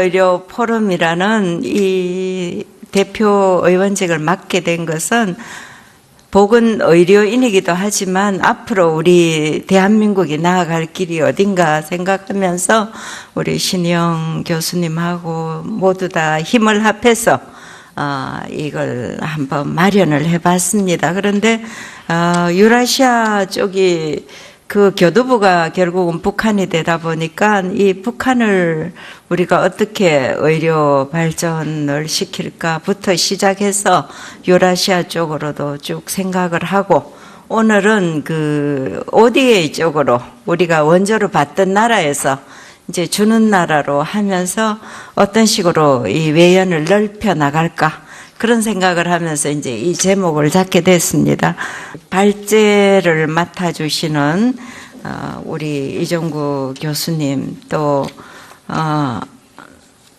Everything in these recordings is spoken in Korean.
의료 포럼이라는 이 대표 의원직을 맡게 된 것은 복은 의료인이기도 하지만 앞으로 우리 대한민국이 나아갈 길이 어딘가 생각하면서 우리 신희영 교수님하고 모두 다 힘을 합해서 이걸 한번 마련을 해봤습니다. 그런데 유라시아 쪽이 그 교두부가 결국은 북한이 되다 보니까 이 북한을 우리가 어떻게 의료 발전을 시킬까부터 시작해서 유라시아 쪽으로도 쭉 생각을 하고, 오늘은 그 ODA 쪽으로 우리가 원조로 받던 나라에서 이제 주는 나라로 하면서 어떤 식으로 이 외연을 넓혀 나갈까, 그런 생각을 하면서 이제 이 제목을 잡게 됐습니다. 발제를 맡아주시는 우리 이종구 교수님, 또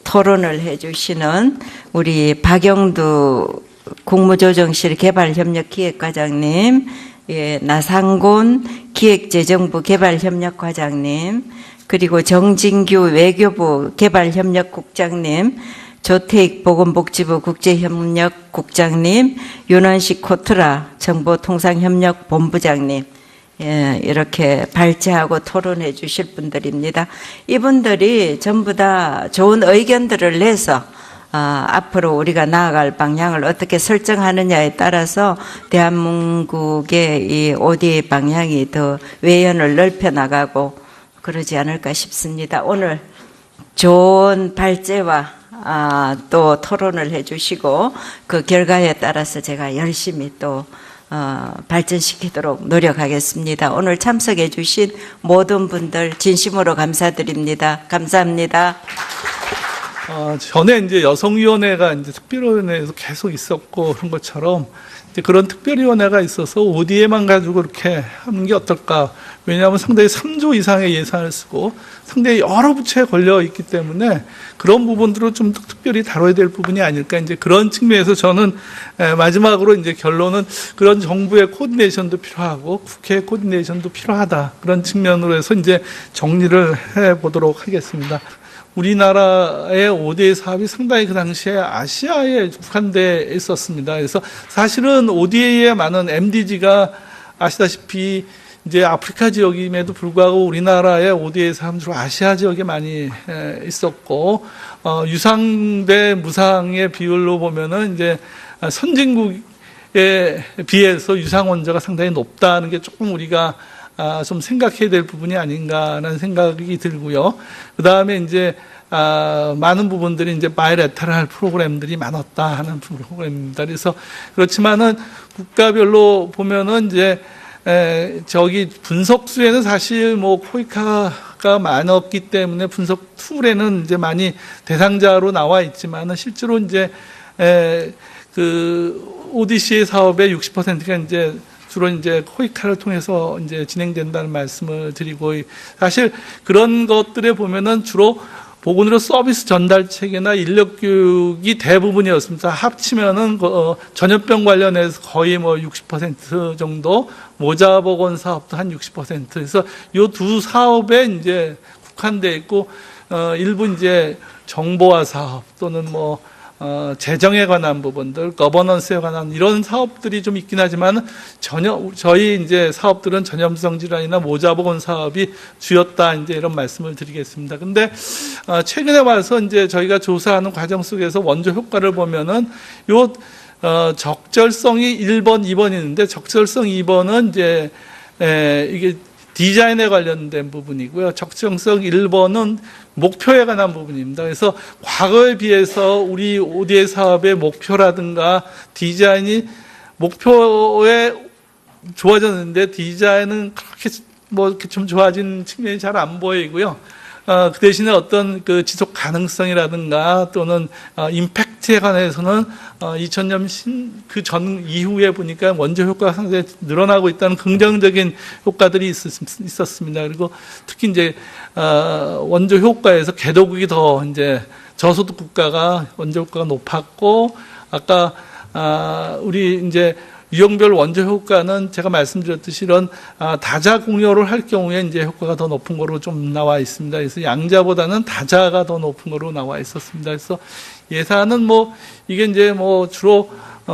토론을 해주시는 우리 박영두 국무조정실 개발협력기획과장님, 나상곤 기획재정부 개발협력과장님, 그리고 정진규 외교부 개발협력국장님, 조태익 보건복지부 국제협력국장님, 윤원식 코트라 정보통상협력본부장님, 이렇게 발제하고 토론해 주실 분들입니다. 이분들이 전부 다 좋은 의견들을 내서 앞으로 우리가 나아갈 방향을 어떻게 설정하느냐에 따라서 대한민국의 이 ODA 방향이 더 외연을 넓혀 나가고 그러지 않을까 싶습니다. 오늘 좋은 발제와 또 토론을 해주시고 그 결과에 따라서 제가 열심히 또 발전시키도록 노력하겠습니다. 오늘 참석해 주신 모든 분들 진심으로 감사드립니다. 감사합니다. 전에 이제 여성위원회가 이제 특별위원회에서 계속 있었고 그런 것처럼 이제 그런 특별위원회가 있어서 ODA만 가지고 그렇게 하는 게 어떨까? 왜냐하면 상당히 3조 이상의 예산을 쓰고 상당히 여러 부처에 걸려 있기 때문에 그런 부분들을 좀 특별히 다뤄야 될 부분이 아닐까. 이제 그런 측면에서 저는 마지막으로 이제 결론은 그런 정부의 코디네이션도 필요하고 국회의 코디네이션도 필요하다. 그런 측면으로 해서 이제 정리를 해 보도록 하겠습니다. 우리나라의 ODA 사업이 상당히 그 당시에 아시아에 국한돼 있었습니다. 그래서 사실은 ODA에 많은 MDG가 아시다시피 이제 아프리카 지역임에도 불구하고 우리나라의 ODA 사업은 주로 아시아 지역에 많이 있었고, 유상 대 무상의 비율로 보면은 이제 선진국에 비해서 유상 원조가 상당히 높다는 게 조금 우리가 좀 생각해야 될 부분이 아닌가라는 생각이 들고요. 그 다음에 이제 많은 부분들이 이제 바이래터럴 프로그램들이 많았다 하는 프로그램입니다. 그래서 그렇지만은 국가별로 보면은 이제 저기 분석수에는 사실 뭐 코이카가 많았기 때문에 분석 툴에는 이제 많이 대상자로 나와 있지만은 실제로 이제 그 ODCA 사업의 60%가 이제 주로 이제 코이카를 통해서 이제 진행된다는 말씀을 드리고, 사실 그런 것들에 보면은 주로 보건의료 서비스 전달 체계나 인력 교육이 대부분이었습니다. 합치면은 전염병 관련해서 거의 뭐 60% 정도, 모자보건 사업도 한 60%. 그래서 요 두 사업에 이제 국한돼 있고, 일부 이제 정보화 사업 또는 뭐 재정에 관한 부분들, 거버넌스에 관한 이런 사업들이 좀 있긴 하지만 저희 이제 사업들은 전염성 질환이나 모자보건 사업이 주였다, 이제 이런 말씀을 드리겠습니다. 근데 최근에 와서 이제 저희가 조사하는 과정 속에서 원조 효과를 보면은 요 적절성이 1번, 2번 있는데, 적절성 2번은 이제 이게 디자인에 관련된 부분이고요. 적정성 1번은 목표에 관한 부분입니다. 그래서 과거에 비해서 우리 ODA 사업의 목표라든가 디자인이 목표에 좋아졌는데 디자인은 그렇게 뭐 이렇게 좀 좋아진 측면이 잘 안 보이고요. 그 대신에 어떤 그 지속 가능성이라든가 또는 임팩트에 관해서는 2000년 그 전 이후에 보니까 원조 효과가 상당히 늘어나고 있다는 긍정적인 효과들이 있었습니다. 그리고 특히 이제 원조 효과에서 개도국이 더 이제 저소득 국가가 원조 효과가 높았고, 아까 우리 이제 유형별 원조 효과는 제가 말씀드렸듯이 이런 다자 공유를 할 경우에 이제 효과가 더 높은 거로 좀 나와 있습니다. 그래서 양자보다는 다자가 더 높은 거로 나와 있었습니다. 그래서 예산은 뭐 이게 이제 뭐 주로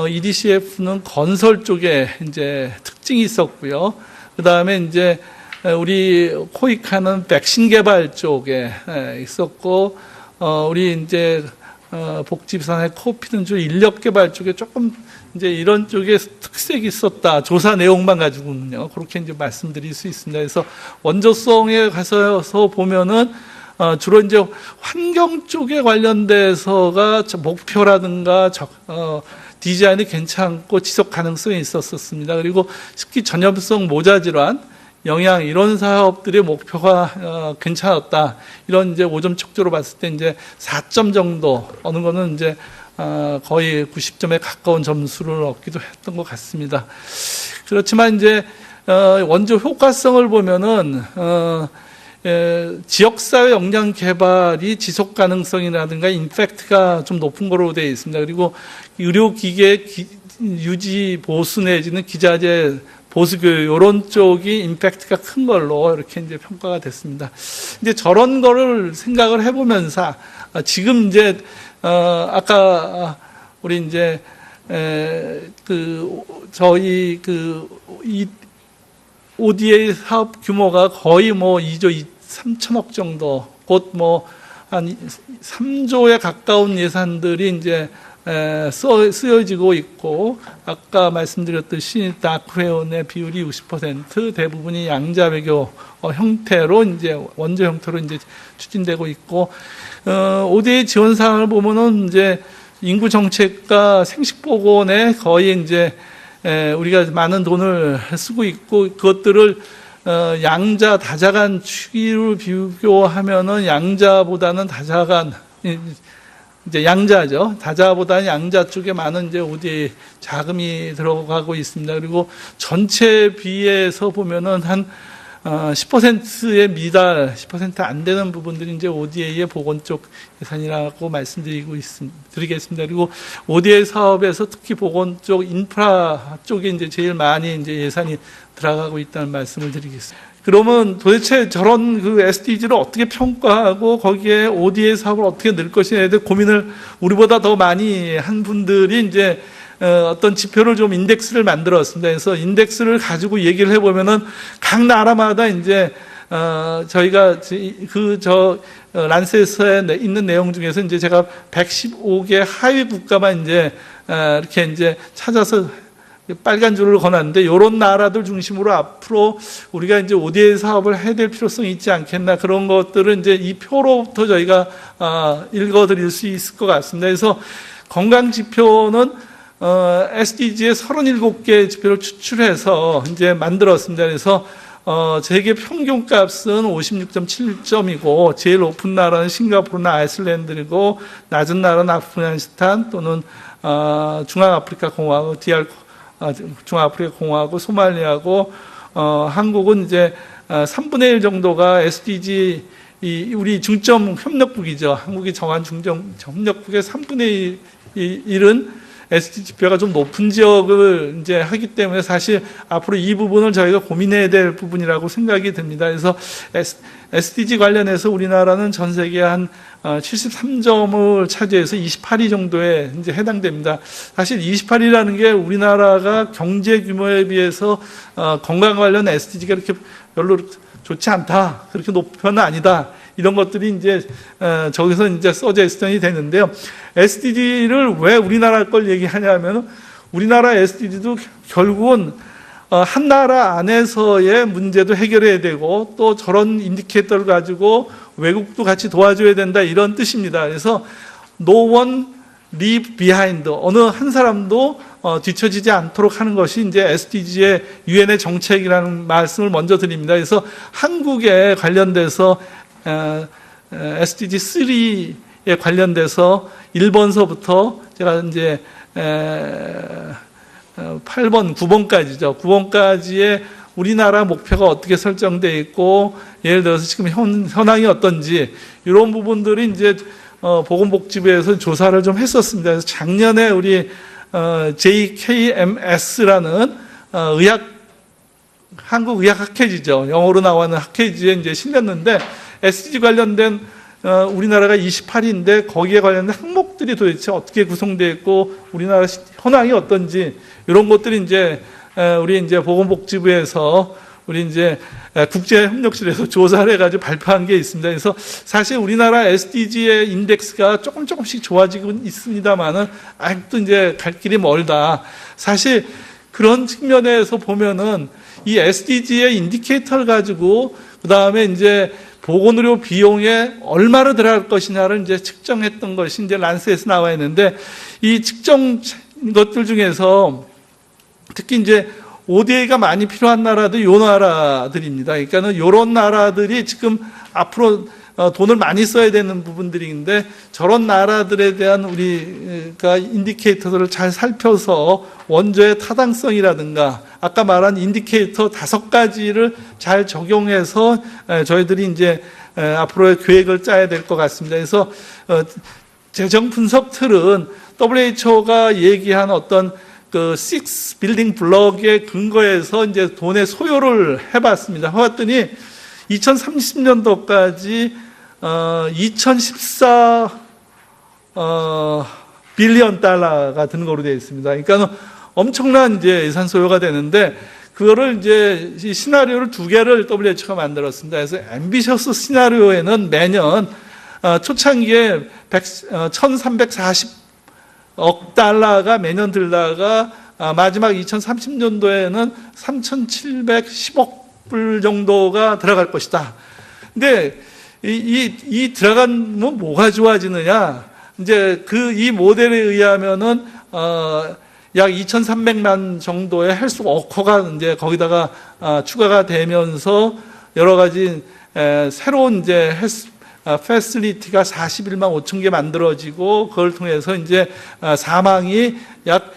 EDCF는 건설 쪽에 이제 특징이 있었고요. 그 다음에 이제 우리 코이카는 백신 개발 쪽에 있었고, 우리 이제 복지부산의 코피는 주 인력 개발 쪽에 조금 이제 이런 쪽에 특색이 있었다. 조사 내용만 가지고는요. 그렇게 이제 말씀드릴 수 있습니다. 그래서 원조성에 가서 보면은 주로 이제 환경 쪽에 관련돼서가 목표라든가 디자인이 괜찮고 지속 가능성이 있었습니다. 그리고 특히 전염성 모자 질환, 영양 이런 사업들의 목표가 괜찮았다. 이런 이제 5점 척도로 봤을 때 이제 4점 정도 어느 거는 이제 거의 90점에 가까운 점수를 얻기도 했던 것 같습니다. 그렇지만 이제 원조 효과성을 보면은 지역사회 역량 개발이 지속 가능성이라든가 임팩트가 좀 높은 거로 되어 있습니다. 그리고 의료기계 유지 보수 내지는 기자재 보수교육 이런 쪽이 임팩트가 큰 걸로 이렇게 이제 평가가 됐습니다. 이제 저런 거를 생각을 해보면서 지금 이제 아까 우리 이제 저희 이 ODA 사업 규모가 거의 뭐 2조 3천억 정도, 곧 뭐 한 3조에 가까운 예산들이 이제 쓰여지고 있고, 아까 말씀드렸듯이 다크회원의 비율이 60%, 대부분이 양자배교 형태로 이제 원조 형태로 이제 추진되고 있고, ODA 지원 사항을 보면은 이제 인구 정책과 생식보건에 거의 이제 우리가 많은 돈을 쓰고 있고, 그것들을 양자, 다자 간 추이를 비교하면은 양자보다는 다자 간, 이제 양자죠. 다자보다는 양자 쪽에 많은 이제 ODA 자금이 들어가고 있습니다. 그리고 전체 비에서 보면은 한 10%에 미달, 10% 안 되는 부분들이 이제 ODA의 보건 쪽 예산이라고 드리겠습니다. 그리고 ODA 사업에서 특히 보건 쪽 인프라 쪽에 이제 제일 많이 이제 예산이 들어가고 있다는 말씀을 드리겠습니다. 그러면 도대체 저런 그 SDG를 어떻게 평가하고 거기에 ODA 사업을 어떻게 넣을 것이냐에 대해 고민을 우리보다 더 많이 한 분들이 이제 어떤 지표를 좀 인덱스를 만들었습니다. 그래서 인덱스를 가지고 얘기를 해보면은 각 나라마다 이제 저희가 란셋에 있는 내용 중에서 이제 제가 115개 하위 국가만 이제 이렇게 이제 찾아서 빨간 줄을 거놨는데, 이런 나라들 중심으로 앞으로 우리가 이제 ODA 사업을 해야 될 필요성이 있지 않겠나, 그런 것들은 이제 이 표로부터 저희가 읽어드릴 수 있을 것 같습니다. 그래서 건강 지표는 SDG의 37개 지표를 추출해서 이제 만들었습니다. 그래서 세계 평균값은 56.7점이고, 제일 높은 나라는 싱가포르나 아이슬란드이고, 낮은 나라는 아프가니스탄 또는 중앙아프리카 공화국, 중앙아프리카 공화국, 소말리아고, 한국은 이제 3분의 1 정도가 SDG, 우리 중점 협력국이죠. 한국이 정한 중점 협력국의 3분의 1은 SDG 지표가 좀 높은 지역을 이제 하기 때문에 사실 앞으로 이 부분을 저희가 고민해야 될 부분이라고 생각이 듭니다. 그래서 SDG 관련해서 우리나라는 전 세계 한 73점을 차지해서 28위 정도에 이제 해당됩니다. 사실 28위라는 게 우리나라가 경제 규모에 비해서 건강 관련 SDG가 이렇게 별로 좋지 않다, 그렇게 높은 편은 아니다, 이런 것들이 이제 저기서 이제 서제스션이 되는데요. SDG를 왜 우리나라 걸 얘기하냐면, 우리나라 SDG도 결국은 한 나라 안에서의 문제도 해결해야 되고, 또 저런 인디케이터를 가지고 외국도 같이 도와줘야 된다, 이런 뜻입니다. 그래서 No one leave behind, 어느 한 사람도 뒤처지지 않도록 하는 것이 이제 SDG의 유엔의 정책이라는 말씀을 먼저 드립니다. 그래서 한국에 관련돼서 SDG 3에 관련돼서 1번서부터 제가 이제 8번, 9번까지죠. 9번까지의 우리나라 목표가 어떻게 설정되어 있고, 예를 들어서 지금 현황이 어떤지, 이런 부분들이 이제 보건복지부에서 조사를 좀 했었습니다. 그래서 작년에 우리 JKMS라는 한국의학학회지죠. 영어로 나오는 학회지에 이제 실렸는데 SDG 관련된 우리나라가 28위인데 거기에 관련된 항목들이 도대체 어떻게 구성되어 있고 우리나라 현황이 어떤지 이런 것들이 이제 우리 이제 보건복지부에서 우리 이제 국제협력실에서 조사를 해가지고 발표한 게 있습니다. 그래서 사실 우리나라 SDG의 인덱스가 조금씩 좋아지고 있습니다만은 아직도 이제 갈 길이 멀다. 사실 그런 측면에서 보면은 이 SDG의 인디케이터를 가지고 그 다음에 이제 보건의료 비용에 얼마로 들어갈 것이냐를 이제 측정했던 것이 이제 란셋에서 나와 있는데 이 측정 것들 중에서 특히 이제 ODA가 많이 필요한 나라도 요 나라들입니다. 그러니까는 요런 나라들이 지금 앞으로 돈을 많이 써야 되는 부분들인데 저런 나라들에 대한 우리가 인디케이터들을 잘 살펴서 원조의 타당성이라든가 아까 말한 인디케이터 5가지를 잘 적용해서 저희들이 이제 앞으로의 계획을 짜야 될 것 같습니다. 그래서 재정 분석 틀은 WHO가 얘기한 어떤 그 6 빌딩 블럭의 근거에서 이제 돈의 소요를 해봤습니다. 해봤더니 2030년도까지 2014 빌리언 달러가 드는 거로 되어 있습니다. 그러니까 엄청난 이제 예산 소요가 되는데 그거를 이제 이 시나리오를 2개를 WHO가 만들었습니다. 그래서 앰비셔스 시나리오에는 매년 초창기에 1,340억 달러가 매년 들다가 마지막 2030년도에는 3,710억 불 정도가 들어갈 것이다. 근데 이 들어가면 뭐가 좋아지느냐? 이제 이 모델에 의하면은 약 2,300만 정도의 헬스 워커가 이제 거기다가 추가가 되면서 여러 가지 새로운 이제 헬스 패슬리티가 41만 5천 개 만들어지고 그걸 통해서 이제 사망이 약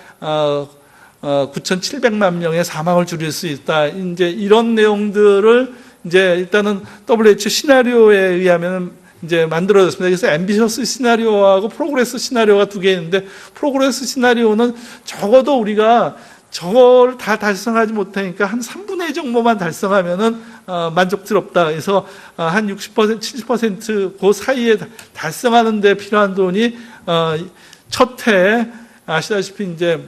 9,700만 명의 사망을 줄일 수 있다. 이제 이런 내용들을 이제 일단은 WHO 시나리오에 의하면 이제 만들어졌습니다. 그래서 앰비셔스 시나리오하고 프로그레스 시나리오가 2개 있는데 프로그레스 시나리오는 적어도 우리가 저걸 다 달성하지 못하니까 한 3분의 2 정도만 달성하면은 만족스럽다. 그래서 한 60%, 70% 그 사이에 달성하는 데 필요한 돈이 첫 해에 아시다시피 이제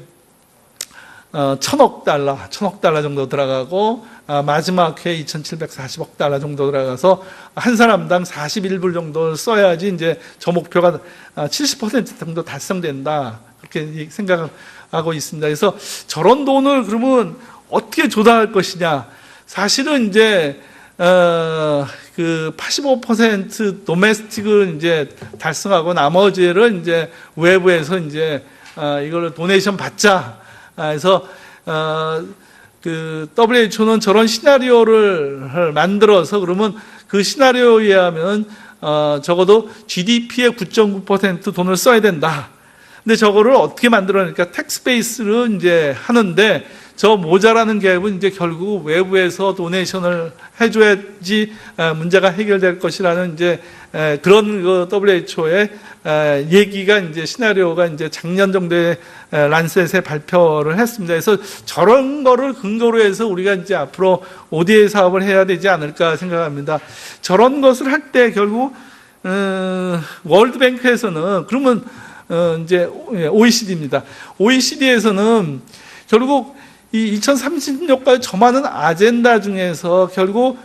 1,000억 달러 정도 들어가고 마지막 해 2,740억 달러 정도 들어가서 한 사람당 41불 정도를 써야지 이제 저 목표가 70% 정도 달성된다. 그렇게 생각하고 있습니다. 그래서 저런 돈을 그러면 어떻게 조달할 것이냐? 사실은 이제 그 85% 도메스틱을 이제 달성하고 나머지를 이제 외부에서 이제 이걸 도네이션 받자. 그래서 그 WHO는 저런 시나리오를 만들어서 그러면 그 시나리오에 의하면 적어도 GDP의 9.9% 돈을 써야 된다. 근데 저거를 어떻게 만들어내니까 텍스 베이스를 이제 하는데 저 모자라는 갭은 이제 결국 외부에서 도네이션을 해줘야지 문제가 해결될 것이라는 이제 그런 그 WHO의 얘기가 이제 시나리오가 이제 작년 정도에 란셋에 발표를 했습니다. 그래서 저런 거를 근거로 해서 우리가 이제 앞으로 ODA 사업을 해야 되지 않을까 생각합니다. 저런 것을 할 때 결국 월드뱅크에서는 그러면 이제 OECD입니다. OECD에서는 결국 이 2030년까지 점하는 아젠다 중에서 결국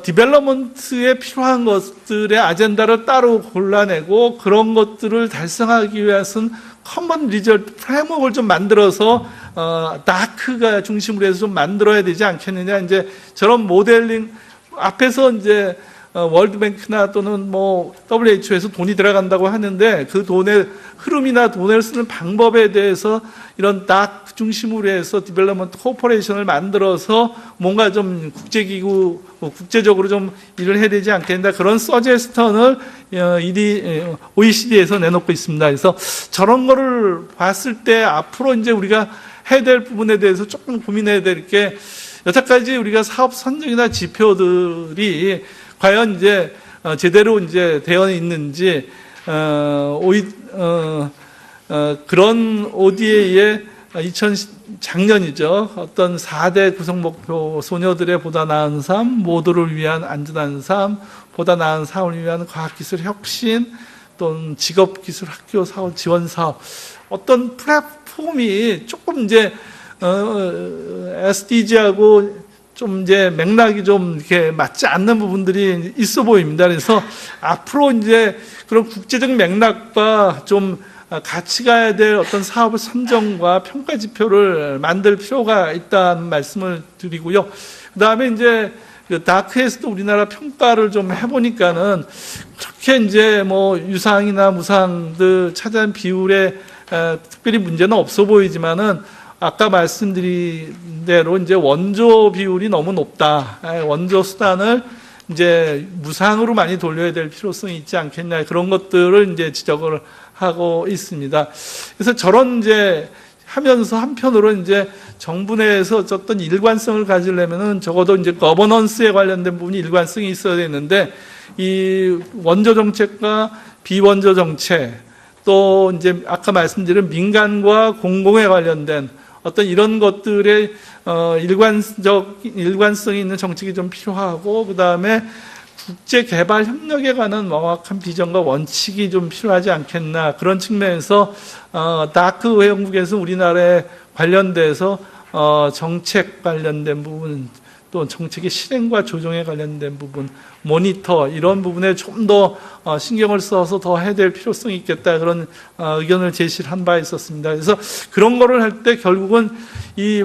디벨롭먼트에 필요한 것들의 아젠다를 따로 골라내고 그런 것들을 달성하기 위해서는 커먼 리저트 프레임워크를 좀 만들어서 다크가 중심으로 해서 좀 만들어야 되지 않겠느냐. 이제 저런 모델링 앞에서 이제 월드뱅크나 또는 뭐 WHO에서 돈이 들어간다고 하는데 그 돈의 흐름이나 돈을 쓰는 방법에 대해서 이런 다크 중심으로 해서 디벨롭먼트 코퍼레이션을 만들어서 뭔가 좀 국제기구, 국제적으로 좀 일을 해야 되지 않겠나 그런 서제스턴을 OECD에서 내놓고 있습니다. 그래서 저런 거를 봤을 때 앞으로 이제 우리가 해야 될 부분에 대해서 조금 고민해야 될 게 여태까지 우리가 사업 선정이나 지표들이 과연 이제 제대로 이제 되어 있는지 그런 ODA의 작년이죠. 어떤 4대 구성 목표, 소녀들의 보다 나은 삶, 모두를 위한 안전한 삶, 보다 나은 삶을 위한 과학기술 혁신, 또는 직업기술 학교 사업 지원 사업, 어떤 플랫폼이 조금 이제 SDG하고 좀 이제 맥락이 좀 이렇게 맞지 않는 부분들이 있어 보입니다. 그래서 앞으로 이제 그런 국제적 맥락과 좀 같이 가야 될 어떤 사업의 선정과 평가 지표를 만들 필요가 있다는 말씀을 드리고요. 그 다음에 이제 다크에서도 우리나라 평가를 좀 해보니까는 그렇게 이제 뭐 유상이나 무상들 차지한 비율에 특별히 문제는 없어 보이지만은 아까 말씀드린 대로 이제 원조 비율이 너무 높다. 원조 수단을 이제 무상으로 많이 돌려야 될 필요성이 있지 않겠냐. 그런 것들을 이제 지적을 하고 있습니다. 그래서 저런 이제 하면서 한편으로 이제 정부 내에서 어떤 일관성을 가지려면은 적어도 이제 거버넌스에 관련된 부분이 일관성이 있어야 되는데 이 원조 정책과 비원조 정책 또 이제 아까 말씀드린 민간과 공공에 관련된 어떤 이런 것들의 일관성이 있는 정책이 좀 필요하고 그 다음에 국제 개발 협력에 관한 명확한 비전과 원칙이 좀 필요하지 않겠나 그런 측면에서 다크 회원국에서 우리나라에 관련돼서 정책 관련된 부분 또 정책의 실행과 조정에 관련된 부분 모니터 이런 부분에 좀 더 신경을 써서 더 해야 될 필요성이 있겠다 그런 의견을 제시를 한 바 있었습니다. 그래서 그런 거를 할 때 결국은 이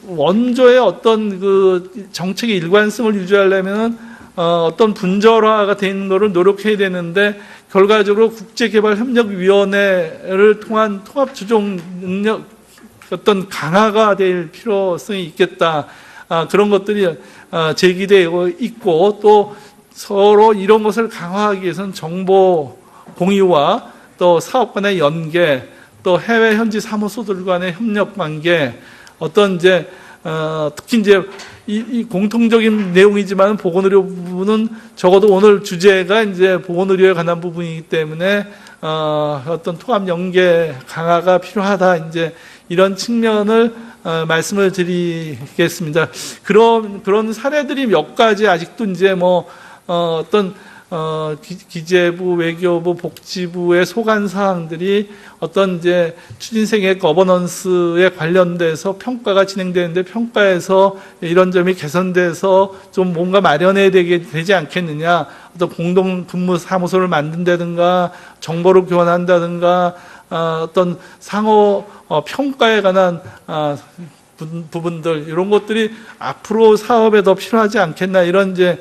원조의 어떤 그 정책의 일관성을 유지하려면 어떤 분절화가 되는 거를 노력해야 되는데 결과적으로 국제개발협력위원회를 통한 통합조정 능력 어떤 강화가 될 필요성이 있겠다. 그런 것들이 제기되고 있고 또 서로 이런 것을 강화하기 위해서는 정보 공유와 또 사업 간의 연계 또 해외 현지 사무소들 간의 협력 관계 어떤 이제 특히 이제 이 공통적인 내용이지만 보건의료 부분은 적어도 오늘 주제가 이제 보건의료에 관한 부분이기 때문에 어떤 통합 연계 강화가 필요하다 이제 이런 측면을 말씀을 드리겠습니다. 그런 사례들이 몇 가지 아직도 이제 뭐 어떤 기재부, 외교부, 복지부의 소관 사항들이 어떤 이제 추진생의 거버넌스에 관련돼서 평가가 진행되는데 평가에서 이런 점이 개선돼서 좀 뭔가 마련해야 되지 않겠느냐. 어떤 공동 근무 사무소를 만든다든가 정보를 교환한다든가 어떤 상호 평가에 관한 부분들 이런 것들이 앞으로 사업에 더 필요하지 않겠나 이런 이제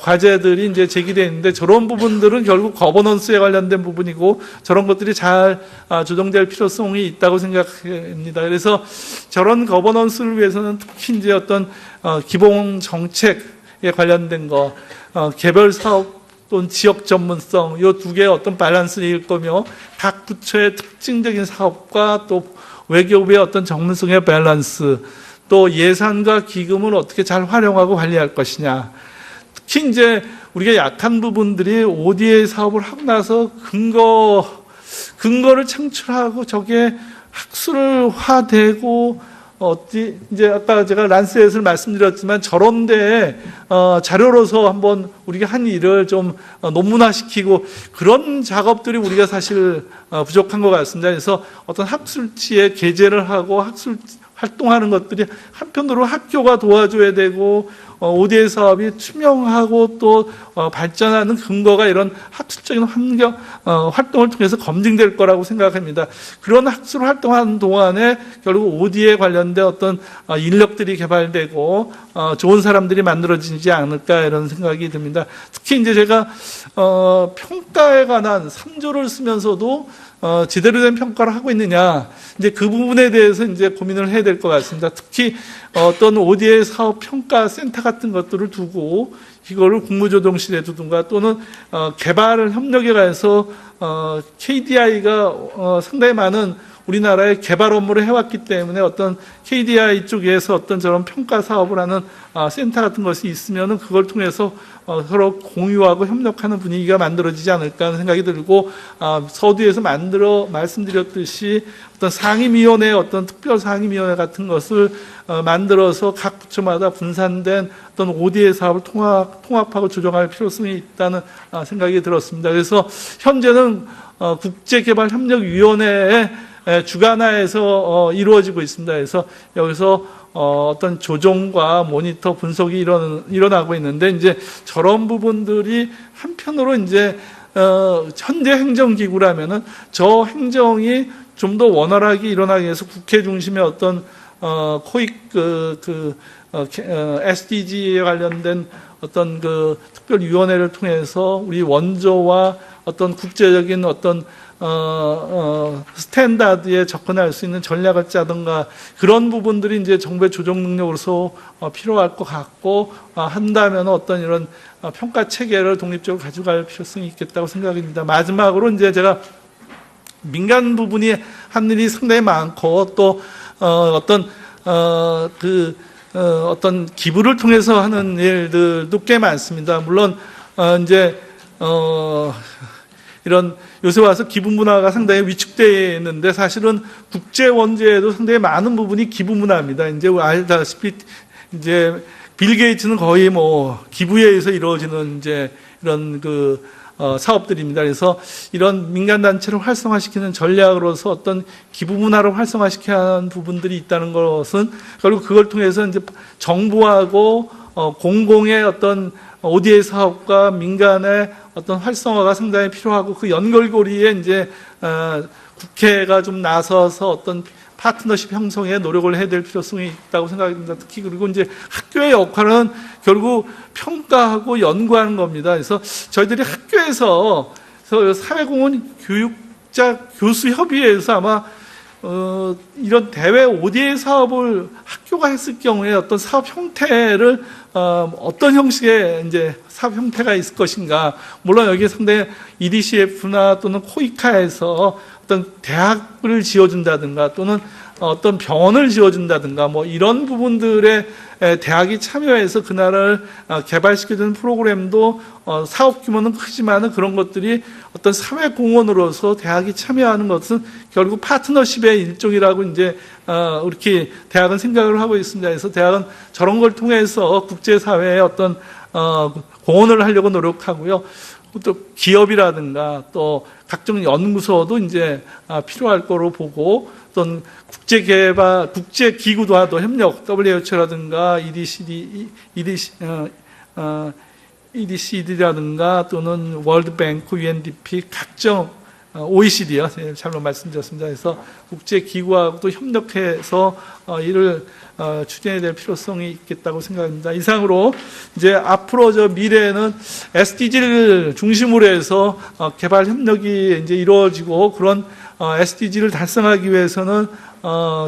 과제들이 이제 제기되어 있는데 저런 부분들은 결국 거버넌스에 관련된 부분이고 저런 것들이 잘 조정될 필요성이 있다고 생각합니다. 그래서 저런 거버넌스를 위해서는 특히 이제 어떤 기본 정책에 관련된 거, 개별 사업 또는 지역 전문성 이 두 개의 어떤 밸런스를 일 거며 각 부처의 특징적인 사업과 또 외교부의 어떤 전문성의 밸런스 또 예산과 기금을 어떻게 잘 활용하고 관리할 것이냐. 특히 이제 우리가 약한 부분들이 ODA 사업을 하고 나서 근거를 창출하고 저게 학술화되고 이제 아까 제가 란셋을 말씀드렸지만 저런 데에 자료로서 한번 우리가 한 일을 좀 논문화시키고 그런 작업들이 우리가 사실 부족한 것 같습니다. 그래서 어떤 학술지에 게재를 하고 학술 활동하는 것들이 한편으로 학교가 도와줘야 되고 ODA 사업이 투명하고 또 발전하는 근거가 이런 학술적인 활동을 통해서 검증될 거라고 생각합니다. 그런 학술 활동하는 동안에 결국 ODA에 관련된 어떤 인력들이 개발되고 좋은 사람들이 만들어지지 않을까 이런 생각이 듭니다. 특히 이제 제가 평가에 관한 3조를 쓰면서도 제대로 된 평가를 하고 있느냐 이제 그 부분에 대해서 이제 고민을 해야 될 것 같습니다. 특히 어떤 ODA 사업 평가 센터 같은 것들을 두고 이거를 국무조정실에 두든가 또는 개발 협력에 가서 KDI가 상당히 많은 우리나라의 개발 업무를 해왔기 때문에 어떤 KDI 쪽에서 어떤 저런 평가 사업을 하는 센터 같은 것이 있으면은 그걸 통해서 서로 공유하고 협력하는 분위기가 만들어지지 않을까 하는 생각이 들고, 서두에서 말씀드렸듯이 어떤 상임위원회, 어떤 특별 상임위원회 같은 것을 만들어서 각 부처마다 분산된 어떤 ODA 사업을 통합하고 조정할 필요성이 있다는 생각이 들었습니다. 그래서 현재는 국제개발협력위원회의 주관하에서 이루어지고 있습니다. 그래서 여기서 어떤 조정과 모니터 분석이 일어나고 있는데, 이제 저런 부분들이 한편으로 이제 현재 행정기구라면은 저 행정이 좀 더 원활하게 일어나기 위해서 국회 중심의 어떤 SDG에 관련된 어떤 그 특별위원회를 통해서 우리 원조와 어떤 국제적인 어떤 스탠다드에 접근할 수 있는 전략을 짜든가, 그런 부분들이 이제 정부의 조정 능력으로서 필요할 것 같고, 한다면 어떤 이런 평가 체계를 독립적으로 가져갈 필요성이 있겠다고 생각합니다. 마지막으로 이제 제가 민간 부분이 한 일이 상당히 많고, 또 어떤 기부를 통해서 하는 일들도 꽤 많습니다. 물론 이제 이런 요새 와서 기부 문화가 상당히 위축되어 있는데, 사실은 국제 원조에도 상당히 많은 부분이 기부 문화입니다. 이제 알다시피 이제 빌 게이츠는 거의 뭐 기부에 의해서 이루어지는 이제 이런 사업들입니다. 그래서 이런 민간 단체를 활성화시키는 전략으로서 어떤 기부 문화를 활성화시켜야 하는 부분들이 있다는 것은, 그리고 그걸 통해서 이제 정부하고 공공의 어떤 ODA 사업과 민간의 어떤 활성화가 상당히 필요하고, 그 연결고리에 이제 국회가 좀 나서서 어떤 파트너십 형성에 노력을 해야 될 필요성이 있다고 생각합니다. 특히 그리고 이제 학교의 역할은 결국 평가하고 연구하는 겁니다. 그래서 저희들이 학교에서 사회공헌 교육자 교수 협의회에서 아마 이런 대외 ODA 사업을 학교가 했을 경우에 어떤 사업 형태를 어떤 형식의 이제 사업 형태가 있을 것인가. 물론 여기에 상당히 EDCF나 또는 코이카에서 어떤 대학을 지어준다든가 또는 어떤 병원을 지어준다든가 뭐 이런 부분들에 대학이 참여해서 그 나라를 개발시켜주는 프로그램도 사업 규모는 크지만은 그런 것들이 어떤 사회 공헌으로서 대학이 참여하는 것은 결국 파트너십의 일종이라고 이제 이렇게 대학은 생각을 하고 있습니다. 그래서 대학은 저런 걸 통해서 국제사회에 어떤 공헌을 하려고 노력하고요. 또 기업이라든가 또 각종 연구소도 이제 필요할 거로 보고, 어떤 국제개발, 국제기구와도 협력, WHO라든가 EDCD라든가 또는 월드뱅크, UNDP, 각종 OECD요. 잘못 말씀드렸습니다. 그래서 국제기구하고도 협력해서 이를 추진해야 될 필요성이 있겠다고 생각합니다. 이상으로 이제 앞으로 저 미래에는 SDG를 중심으로 해서 개발 협력이 이제 이루어지고, 그런 SDG를 달성하기 위해서는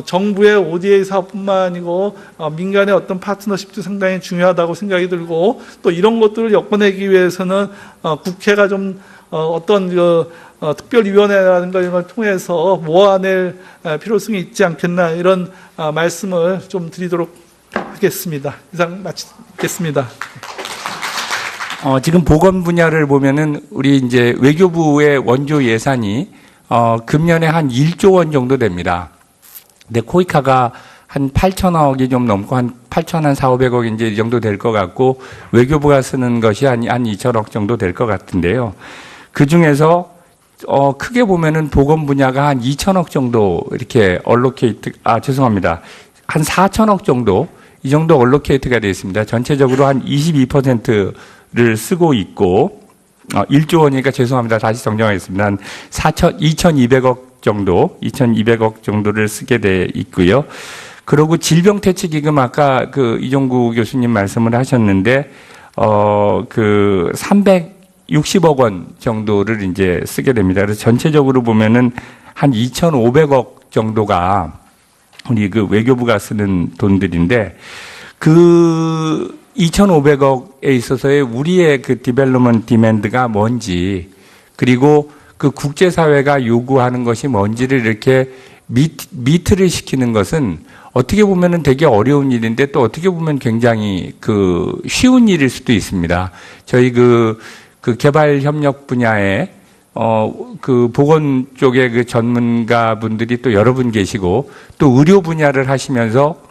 정부의 ODA 사업뿐만 아니고 민간의 어떤 파트너십도 상당히 중요하다고 생각이 들고, 또 이런 것들을 엮어내기 위해서는 국회가 좀 어떤 특별위원회라든가 이런 걸 통해서 모아낼 필요성이 있지 않겠나, 이런 말씀을 좀 드리도록 하겠습니다. 이상 마치겠습니다. 지금 보건 분야를 보면은 우리 이제 외교부의 원조 예산이 금년에 한 1조 원 정도 됩니다. 근데 코이카가 한 8천억이 좀 넘고 한 4,500억 이제 이 정도 될 것 같고, 외교부가 쓰는 것이 한 2천억 정도 될 것 같은데요. 그 중에서 크게 보면은 보건 분야가 한 2천억 정도 이렇게 죄송합니다. 한 4천억 정도, 이 정도 얼로케이트가 되어 있습니다. 전체적으로 한 22%를 쓰고 있고, 1조 원이니까 죄송합니다. 다시 정정하겠습니다. 한 2,200억 정도를 쓰게 돼 있고요. 그리고 질병퇴치기금 아까 이종구 교수님 말씀을 하셨는데, 360억 원 정도를 이제 쓰게 됩니다. 그래서 전체적으로 보면은 한 2,500억 정도가 우리 외교부가 쓰는 돈들인데, 2,500억에 있어서의 우리의 디벨롭먼트 디맨드가 뭔지, 그리고 국제사회가 요구하는 것이 뭔지를 이렇게 미트를 시키는 것은 어떻게 보면은 되게 어려운 일인데 또 어떻게 보면 굉장히 그 쉬운 일일 수도 있습니다. 저희 그 개발 협력 분야에 그 보건 쪽의 그 전문가 분들이 또 여러 분 계시고 또 의료 분야를 하시면서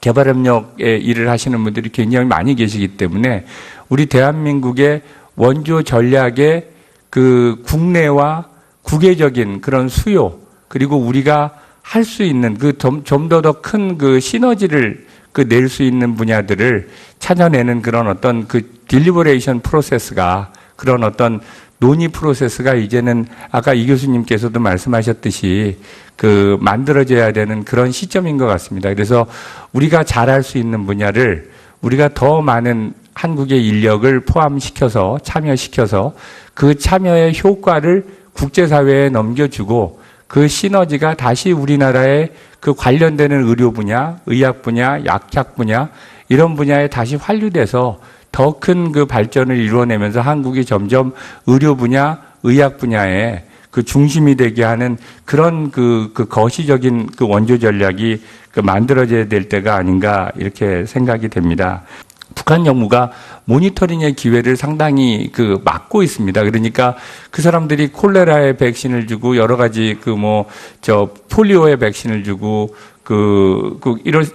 개발 협력의 일을 하시는 분들이 굉장히 많이 계시기 때문에 우리 대한민국의 원조 전략의 그 국내와 국외적인 그런 수요 그리고 우리가 할 수 있는 그 좀 더 큰 그 시너지를 그 낼 수 있는 분야들을 찾아내는 그런 어떤 그 딜리버레이션 프로세스가 그런 어떤 논의 프로세스가 이제는 아까 이 교수님께서도 말씀하셨듯이 그 만들어져야 되는 그런 시점인 것 같습니다. 그래서 우리가 잘할 수 있는 분야를 우리가 더 많은 한국의 인력을 포함시켜서 참여시켜서 그 참여의 효과를 국제사회에 넘겨주고 그 시너지가 다시 우리나라의 그 관련되는 의료 분야, 의학 분야, 약학 분야 이런 분야에 다시 환류돼서 더 큰 그 발전을 이루어내면서 한국이 점점 의료 분야, 의학 분야에 그 중심이 되게 하는 그런 그 거시적인 그 원조 전략이 그 만들어져야 될 때가 아닌가 이렇게 생각이 됩니다. 북한 정부가 모니터링의 기회를 상당히 그 막고 있습니다. 그러니까 그 사람들이 콜레라의 백신을 주고 여러 가지 폴리오의 백신을 주고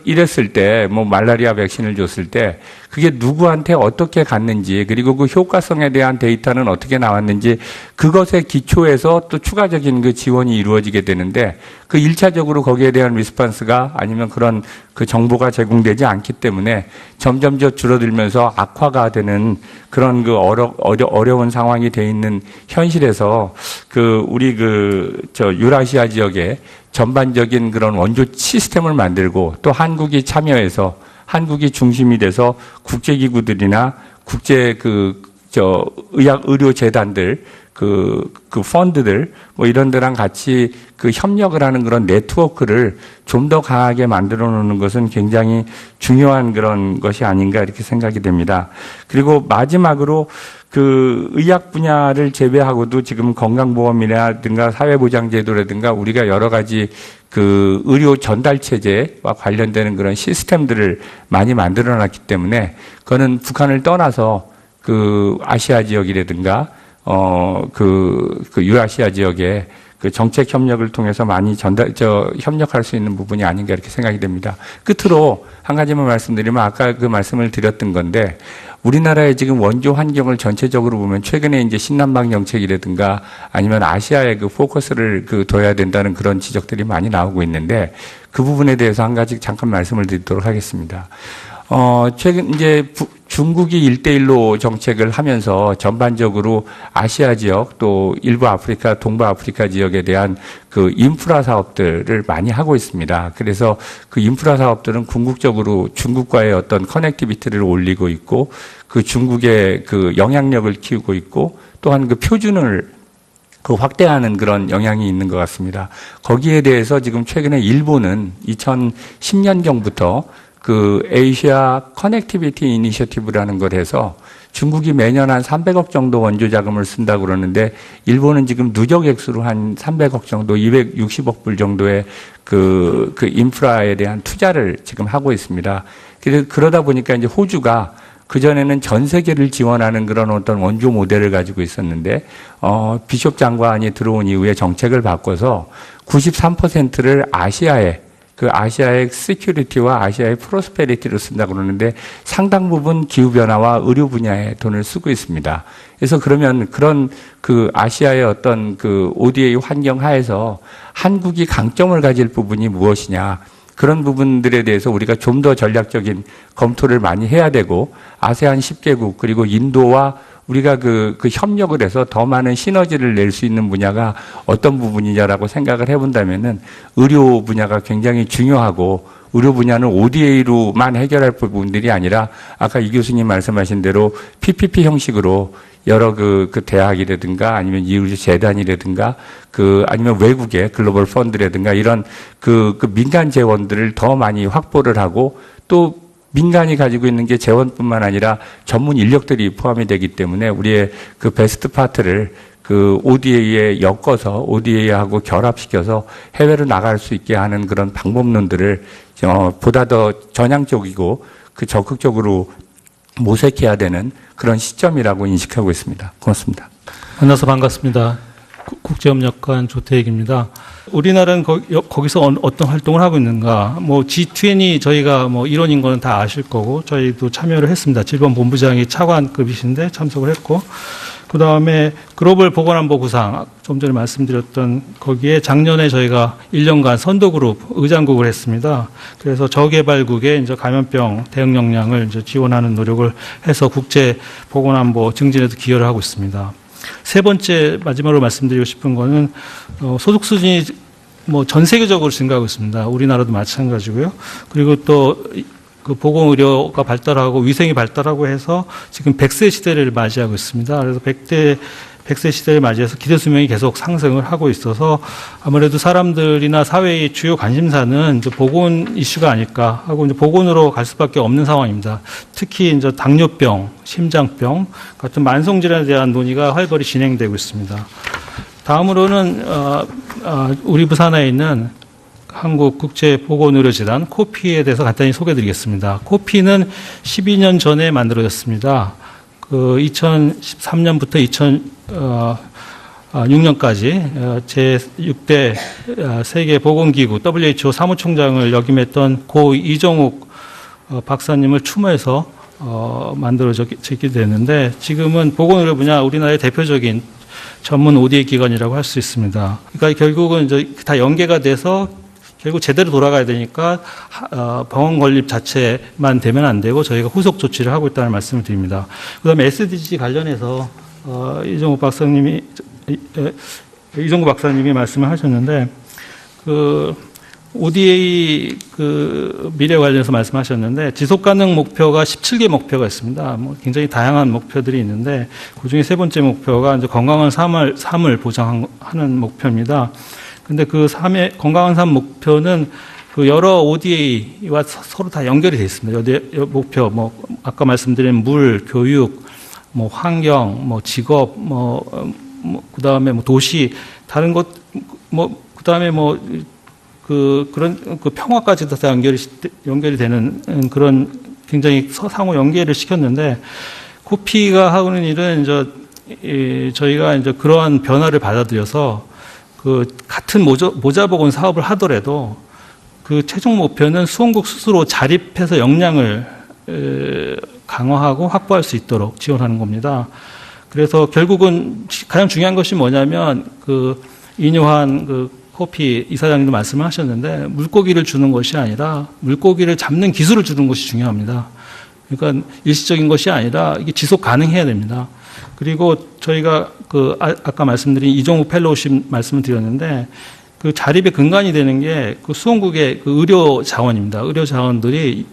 이랬을 때, 말라리아 백신을 줬을 때, 그게 누구한테 어떻게 갔는지, 그리고 그 효과성에 대한 데이터는 어떻게 나왔는지, 그것에 기초해서 또 추가적인 그 지원이 이루어지게 되는데, 그 1차적으로 거기에 대한 리스폰스가 아니면 그런 그 정보가 제공되지 않기 때문에 점점 줄어들면서 악화가 되는 그런 그 어려운 상황이 돼 있는 현실에서 우리 유라시아 지역에 전반적인 그런 원조 시스템을 만들고 또 한국이 참여해서 한국이 중심이 돼서 국제기구들이나 국제 의료재단들, 펀드들, 이런 데랑 같이 협력을 하는 그런 네트워크를 좀 더 강하게 만들어 놓는 것은 굉장히 중요한 그런 것이 아닌가 이렇게 생각이 됩니다. 그리고 마지막으로 의학 분야를 제외하고도 지금 건강보험이라든가 사회보장제도라든가 우리가 여러 가지 의료 전달 체제와 관련되는 그런 시스템들을 많이 만들어 놨기 때문에 그거는 북한을 떠나서 아시아 지역이라든가 유라시아 지역에 정책 협력을 통해서 많이 협력할 수 있는 부분이 아닌가 이렇게 생각이 됩니다. 끝으로 한 가지만 말씀드리면 아까 말씀을 드렸던 건데 우리나라의 지금 원조 환경을 전체적으로 보면 최근에 이제 신남방 정책이라든가 아니면 아시아에 포커스를 둬야 된다는 그런 지적들이 많이 나오고 있는데 그 부분에 대해서 한 가지 잠깐 말씀을 드리도록 하겠습니다. 최근 이제 중국이 1대1로 정책을 하면서 전반적으로 아시아 지역 또 일부 아프리카, 동부 아프리카 지역에 대한 인프라 사업들을 많이 하고 있습니다. 그래서 인프라 사업들은 궁극적으로 중국과의 어떤 커넥티비티를 올리고 있고 중국의 영향력을 키우고 있고 또한 표준을 확대하는 그런 영향이 있는 것 같습니다. 거기에 대해서 지금 최근에 일본은 2010년경부터 에이시아 커넥티비티 이니셔티브라는 걸 해서 중국이 매년 한 300억 정도 원조 자금을 쓴다고 그러는데 일본은 지금 누적 액수로 한 300억 정도, 260억 불 정도의 인프라에 대한 투자를 지금 하고 있습니다. 그러다 보니까 이제 호주가 그전에는 전 세계를 지원하는 그런 어떤 원조 모델을 가지고 있었는데, 비숍 장관이 들어온 이후에 정책을 바꿔서 93%를 아시아의 시큐리티와 아시아의 프로스페리티를 쓴다고 그러는데 상당 부분 기후변화와 의료 분야에 돈을 쓰고 있습니다. 그래서 그러면 그런 아시아의 어떤 ODA 환경 하에서 한국이 강점을 가질 부분이 무엇이냐. 그런 부분들에 대해서 우리가 좀 더 전략적인 검토를 많이 해야 되고 아세안 10개국 그리고 인도와 우리가 협력을 해서 더 많은 시너지를 낼 수 있는 분야가 어떤 부분이냐라고 생각을 해본다면은 의료 분야가 굉장히 중요하고 의료 분야는 ODA로만 해결할 부분들이 아니라 아까 이 교수님 말씀하신 대로 PPP 형식으로 여러 대학이라든가 아니면 이의료 재단이라든가 아니면 외국의 글로벌 펀드라든가 이런 민간 재원들을 더 많이 확보를 하고 또 민간이 가지고 있는 게 재원뿐만 아니라 전문 인력들이 포함이 되기 때문에 우리의 베스트 파트를 그 ODA에 엮어서 ODA하고 결합시켜서 해외로 나갈 수 있게 하는 그런 방법론들을 보다 더 전향적이고 그 적극적으로 모색해야 되는 그런 시점이라고 인식하고 있습니다. 고맙습니다. 만나서 반갑습니다. 국제협력관 조태익입니다. 우리나라는 거기서 어떤 활동을 하고 있는가? 뭐 G20 저희가 뭐 일원인 거는 다 아실 거고 저희도 참여를 했습니다. 질본 본부장이 차관급이신데 참석을 했고 그 다음에 글로벌 보건안보 구상 좀 전에 말씀드렸던 거기에 작년에 저희가 1년간 선도그룹 의장국을 했습니다. 그래서 저개발국에 이제 감염병 대응 역량을 이제 지원하는 노력을 해서 국제 보건안보 증진에도 기여를 하고 있습니다. 세 번째 마지막으로 말씀드리고 싶은 거는 소득 수준이 뭐 전 세계적으로 증가하고 있습니다. 우리나라도 마찬가지고요. 그리고 또 그 보건의료가 발달하고 위생이 발달하고 해서 지금 100세 시대를 맞이하고 있습니다. 그래서 100세 시대를 맞이해서 기대 수명이 계속 상승을 하고 있어서 아무래도 사람들이나 사회의 주요 관심사는 이제 보건 이슈가 아닐까 하고 이제 보건으로 갈 수밖에 없는 상황입니다. 특히 이제 당뇨병, 심장병 같은 만성 질환에 대한 논의가 활발히 진행되고 있습니다. 다음으로는 우리 부산에 있는 한국국제보건의료재단 코피에 대해서 간단히 소개해드리겠습니다. 코피는 12년 전에 만들어졌습니다. 그 2013년부터 2006년까지 제6대 세계보건기구 WHO 사무총장을 역임했던 고 이종욱 박사님을 추모해서 만들어지게 됐는데 지금은 보건의료 분야 우리나라의 대표적인 전문 ODA 기관이라고 할 수 있습니다. 그러니까 결국은 이제 다 연계가 돼서 결국 제대로 돌아가야 되니까 병원 건립 자체만 되면 안 되고 저희가 후속 조치를 하고 있다는 말씀을 드립니다. 그다음에 SDG 관련해서 이종국 박사님이 말씀을 하셨는데 그 ODA 그 미래 관련해서 말씀하셨는데 지속 가능 목표가 17개 목표가 있습니다. 뭐 굉장히 다양한 목표들이 있는데 그 중에 세 번째 목표가 이제 건강한 삶을 보장하는 목표입니다. 근데 그 건강한 삶 목표는 그 여러 ODA와 서로 다 연결이 되어 있습니다. 목표, 뭐, 아까 말씀드린 물, 교육, 뭐, 환경, 뭐, 직업, 그 다음에 뭐, 도시, 다른 것, 뭐, 그 다음에 뭐, 그런, 평화까지도 다 연결이 되는 그런 굉장히 상호 연계를 시켰는데, 코피가 하는 일은 저희가 이제 그러한 변화를 받아들여서 그 같은 모자보건 사업을 하더라도 그 최종 목표는 수원국 스스로 자립해서 역량을 강화하고 확보할 수 있도록 지원하는 겁니다. 그래서 결국은 가장 중요한 것이 뭐냐면 그 인요한 그 코피 이사장님도 말씀을 하셨는데 물고기를 주는 것이 아니라 물고기를 잡는 기술을 주는 것이 중요합니다. 그러니까 일시적인 것이 아니라 이게 지속 가능해야 됩니다. 그리고 저희가 아까 말씀드린 이종욱 펠로우십 말씀을 드렸는데 그 자립의 근간이 되는 게 그 수원국의 그 의료 자원입니다. 의료 자원들이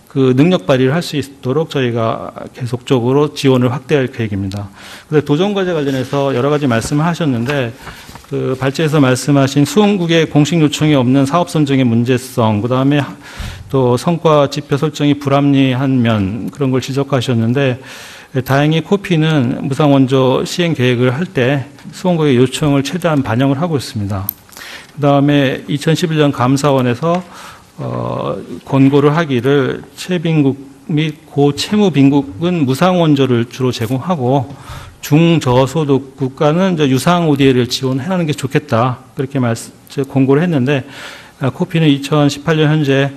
그 능력 발휘를 할 수 있도록 저희가 계속적으로 지원을 확대할 계획입니다. 그래서 도전과제 관련해서 여러 가지 말씀을 하셨는데 그 발제에서 말씀하신 수원국의 공식 요청이 없는 사업 선정의 문제성, 그 다음에 또 성과 지표 설정이 불합리한 면 그런 걸 지적하셨는데 다행히 코피는 무상원조 시행 계획을 할 때 수원국의 요청을 최대한 반영을 하고 있습니다. 그 다음에 2011년 감사원에서 권고를 하기를 최빈국 및 고채무빈국은 무상원조를 주로 제공하고 중저소득 국가는 이제 유상 ODA를 지원하는 게 좋겠다 그렇게 권고를 했는데 코피는 2018년 현재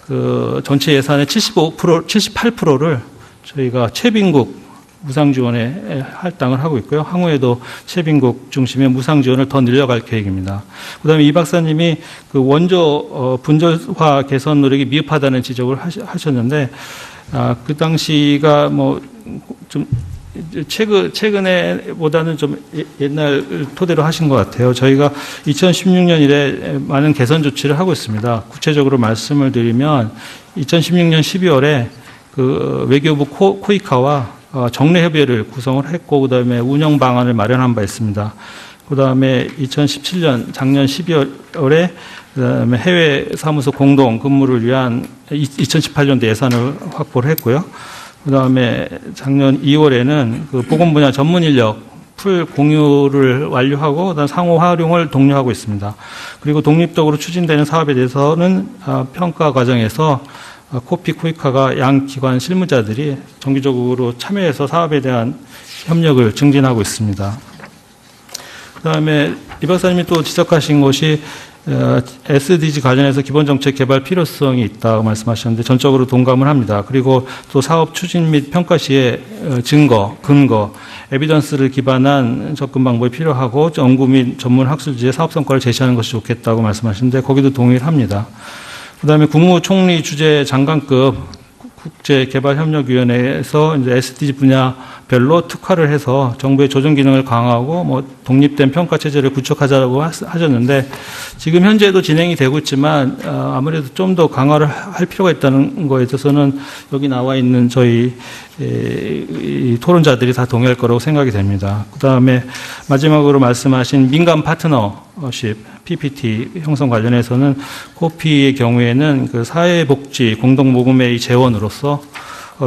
그 전체 예산의 78%를 저희가 최빈국 무상 지원에 할당을 하고 있고요. 향후에도 최빈국 중심의 무상 지원을 더 늘려갈 계획입니다. 그다음에 이 박사님이 그 원조 분절화 개선 노력이 미흡하다는 지적을 하셨는데 그 당시가 뭐 좀 최근에보다는 좀 옛날 토대로 하신 것 같아요. 저희가 2016년 이래 많은 개선 조치를 하고 있습니다. 구체적으로 말씀을 드리면 2016년 12월에 그 외교부 코이카와 정례협의회를 구성을 했고 그다음에 운영 방안을 마련한 바 있습니다. 그다음에 2017년 작년 12월에 그다음에 해외 사무소 공동 근무를 위한 2018년도 예산을 확보를 했고요. 그다음에 작년 2월에는 그 보건 분야 전문 인력 풀 공유를 완료하고 그다음 상호 활용을 독려하고 있습니다. 그리고 독립적으로 추진되는 사업에 대해서는 평가 과정에서 코피 코이카가 양 기관 실무자들이 정기적으로 참여해서 사업에 대한 협력을 증진하고 있습니다. 그다음에 이 박사님이 또 지적하신 것이 SDG 관련해서 기본 정책 개발 필요성이 있다고 말씀하셨는데 전적으로 동감을 합니다. 그리고 또 사업 추진 및 평가 시에 증거, 근거, 에비던스를 기반한 접근 방법이 필요하고 연구 및 전문 학술지의 사업 성과를 제시하는 것이 좋겠다고 말씀하시는데 거기도 동의를 합니다. 그다음에 국무총리 주재 장관급 국제개발협력위원회에서 이제 SDG 분야별로 특화를 해서 정부의 조정 기능을 강화하고 뭐 독립된 평가 체제를 구축하자고 하셨는데 지금 현재도 진행이 되고 있지만 아무래도 좀 더 강화를 할 필요가 있다는 거에 있어서는 여기 나와 있는 저희 이 토론자들이 다 동의할 거라고 생각이 됩니다. 그다음에 마지막으로 말씀하신 민간 파트너십 PPT 형성 관련해서는 코피의 경우에는 그 사회복지 공동모금회의 재원으로서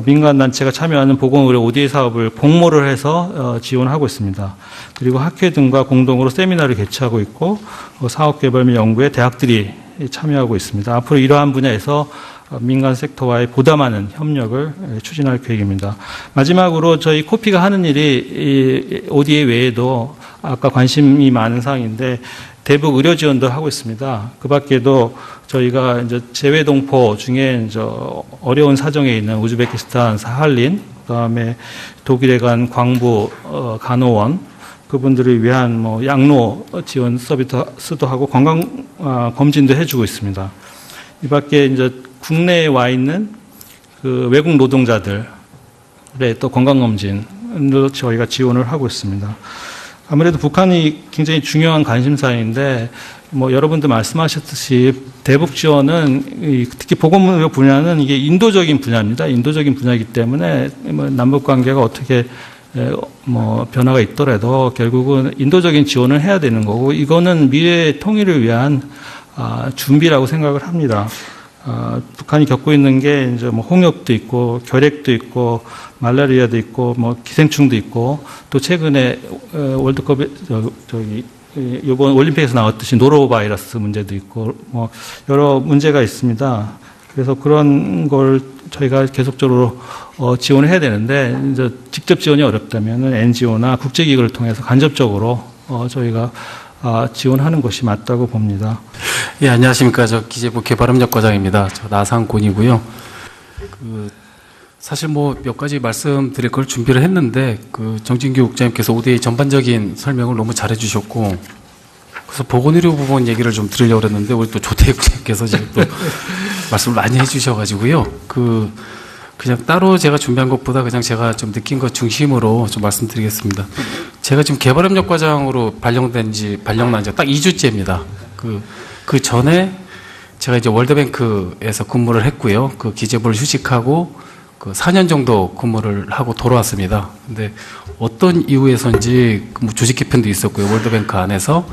민간 단체가 참여하는 보건의료 ODA 사업을 공모를 해서 지원하고 있습니다. 그리고 학회 등과 공동으로 세미나를 개최하고 있고 사업 개발 및 연구에 대학들이 참여하고 있습니다. 앞으로 이러한 분야에서 민간 섹터와의 보다 많은 협력을 추진할 계획입니다. 마지막으로 저희 코피가 하는 일이 ODA 외에도 아까 관심이 많은 사항인데 대북 의료 지원도 하고 있습니다. 그 밖에도 저희가 이제 재외동포 중에 이제 어려운 사정에 있는 우즈베키스탄 사할린, 그다음에 독일에 간 광부 간호원 그분들을 위한 뭐 양로 지원 서비스도 하고 건강 검진도 해주고 있습니다. 이 밖에 이제 국내에 와 있는 그 외국 노동자들의 또 건강 검진도 저희가 지원을 하고 있습니다. 아무래도 북한이 굉장히 중요한 관심사인데 뭐 여러분들 말씀하셨듯이 대북 지원은 특히 보건의료 분야는 이게 인도적인 분야입니다. 인도적인 분야이기 때문에 뭐 남북 관계가 어떻게 뭐 변화가 있더라도 결국은 인도적인 지원을 해야 되는 거고 이거는 미래의 통일을 위한 준비라고 생각을 합니다. 북한이 겪고 있는 게 이제 뭐 홍역도 있고 결핵도 있고 말라리아도 있고 뭐 기생충도 있고 또 최근에 월드컵에 이번 올림픽에서 나왔듯이 노로바이러스 문제도 있고 뭐 여러 문제가 있습니다. 그래서 그런 걸 저희가 계속적으로 지원을 해야 되는데 이제 직접 지원이 어렵다면은 NGO나 국제기구를 통해서 간접적으로 저희가 지원하는 것이 맞다고 봅니다. 예, 안녕하십니까. 저 기재부 개발협력과장입니다. 저 나상곤이고요. 사실 뭐 몇 가지 말씀드릴 걸 준비를 했는데 정진규 국장님께서 ODA 전반적인 설명을 너무 잘해 주셨고 그래서 보건의료 부분 얘기를 좀 드리려고 했는데 우리 또 조태익 국장님께서 지금 또 말씀을 많이 해 주셔가지고요. 그냥 따로 제가 준비한 것보다 그냥 제가 좀 느낀 것 중심으로 좀 말씀드리겠습니다. 제가 지금 개발협력과장으로 발령난 지 딱 2주째입니다. 그 전에 제가 이제 월드뱅크에서 근무를 했고요. 그 기재부를 휴직하고 4년 정도 근무를 하고 돌아왔습니다. 근데 어떤 이유에서인지 뭐 조직 개편도 있었고요. 월드뱅크 안에서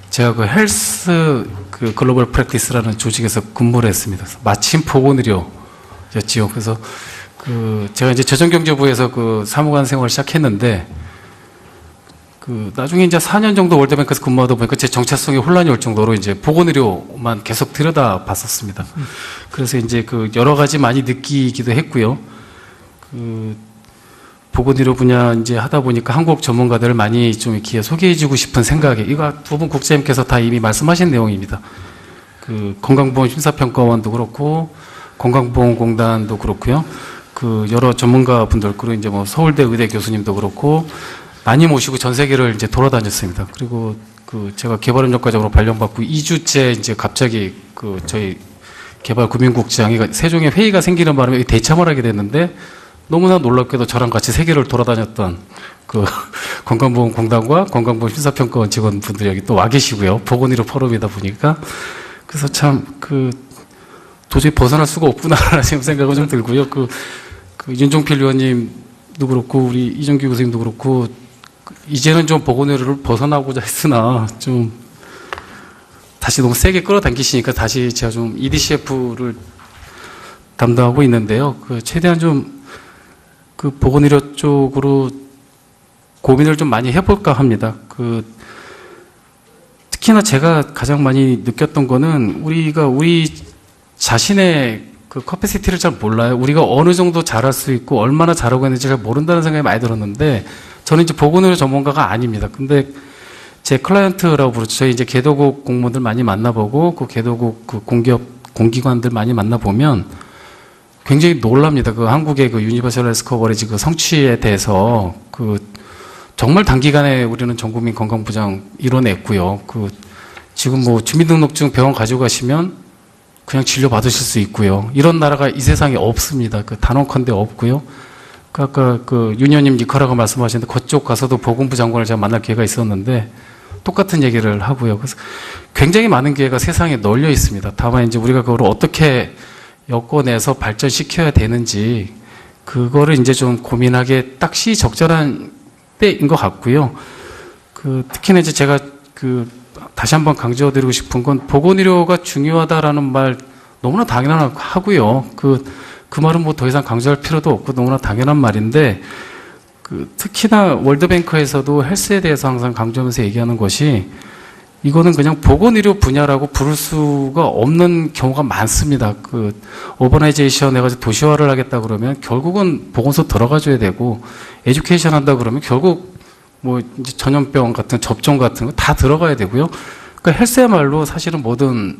제가 그 헬스 글로벌 프랙티스라는 조직에서 근무를 했습니다. 마침 보건의료였지요. 그래서 제가 이제 재정경제부에서 사무관 생활을 시작했는데 나중에 이제 4년 정도 월드뱅크에서 근무하다 보니까 제 정체성에 혼란이 올 정도로 이제 보건의료만 계속 들여다 봤었습니다. 그래서 이제 여러 가지 많이 느끼기도 했고요. 보건의료 분야 이제 하다 보니까 한국 전문가들을 많이 좀 이렇게 소개해주고 싶은 생각에 이거 두 분 국장님께서 다 이미 말씀하신 내용입니다. 건강보험 심사평가원도 그렇고 건강보험공단도 그렇고요. 여러 전문가분들 그리고 이제 뭐 서울대 의대 교수님도 그렇고 많이 모시고 전 세계를 이제 돌아다녔습니다. 그리고 제가 개발협력과장으로 발령받고 2주째 이제 갑자기 저희 개발구민국장이 세종에 회의가 생기는 바람에 대참을 하게 됐는데 너무나 놀랍게도 저랑 같이 세계를 돌아다녔던 건강보험공단과 건강보험 심사평가원 직원분들이 여기 또 와 계시고요. 보건의료 포럼이다 보니까 그래서 참 도저히 벗어날 수가 없구나라는 생각은 좀 들고요. 윤종필 의원님도 그렇고 우리 이정규 교수님도 그렇고 이제는 좀 보건의료를 벗어나고자 했으나 좀 다시 너무 세게 끌어당기시니까 다시 제가 좀 EDCF를 담당하고 있는데요. 최대한 좀 보건의료 쪽으로 고민을 좀 많이 해볼까 합니다. 특히나 제가 가장 많이 느꼈던 거는 우리가 우리 자신의 그 커피시티를 잘 몰라요. 우리가 어느 정도 잘할 수 있고 얼마나 잘하고 있는지 잘 모른다는 생각이 많이 들었는데 저는 이제 보건의료 전문가가 아닙니다. 근데 제 클라이언트라고 부르죠. 저희 이제 개도국 공무원들 많이 만나보고 그 개도국 그 공기관들 많이 만나보면 굉장히 놀랍니다. 그 한국의 그 유니버설 헬스 커버리지 그 성취에 대해서 정말 단기간에 우리는 전국민 건강보장 이뤄냈고요. 지금 뭐 주민등록증 병원 가지고 가시면 그냥 진료 받으실 수 있고요. 이런 나라가 이 세상에 없습니다. 단언컨대 없고요. 아까 유니언님 니카라가 말씀하셨는데 그쪽 가서도 보건부 장관을 제가 만날 기회가 있었는데 똑같은 얘기를 하고요. 그래서 굉장히 많은 기회가 세상에 널려 있습니다. 다만 이제 우리가 그걸 어떻게 엮어내서 발전시켜야 되는지 그거를 이제 좀 고민하기에 딱 시적절한 때인 것 같고요. 특히나 이제 제가 다시 한번 강조드리고 싶은 건 보건의료가 중요하다라는 말 너무나 당연하고요. 그 말은 뭐 더 이상 강조할 필요도 없고 너무나 당연한 말인데 특히나 월드뱅크에서도 헬스에 대해서 항상 강조하면서 얘기하는 것이 이거는 그냥 보건의료 분야라고 부를 수가 없는 경우가 많습니다. 어버나이제이션 해가지고 도시화를 하겠다 그러면 결국은 보건소 들어가줘야 되고 에듀케이션 한다 그러면 결국 뭐 이제 전염병 같은 접종 같은 거 다 들어가야 되고요. 그러니까 헬스야말로 사실은 뭐든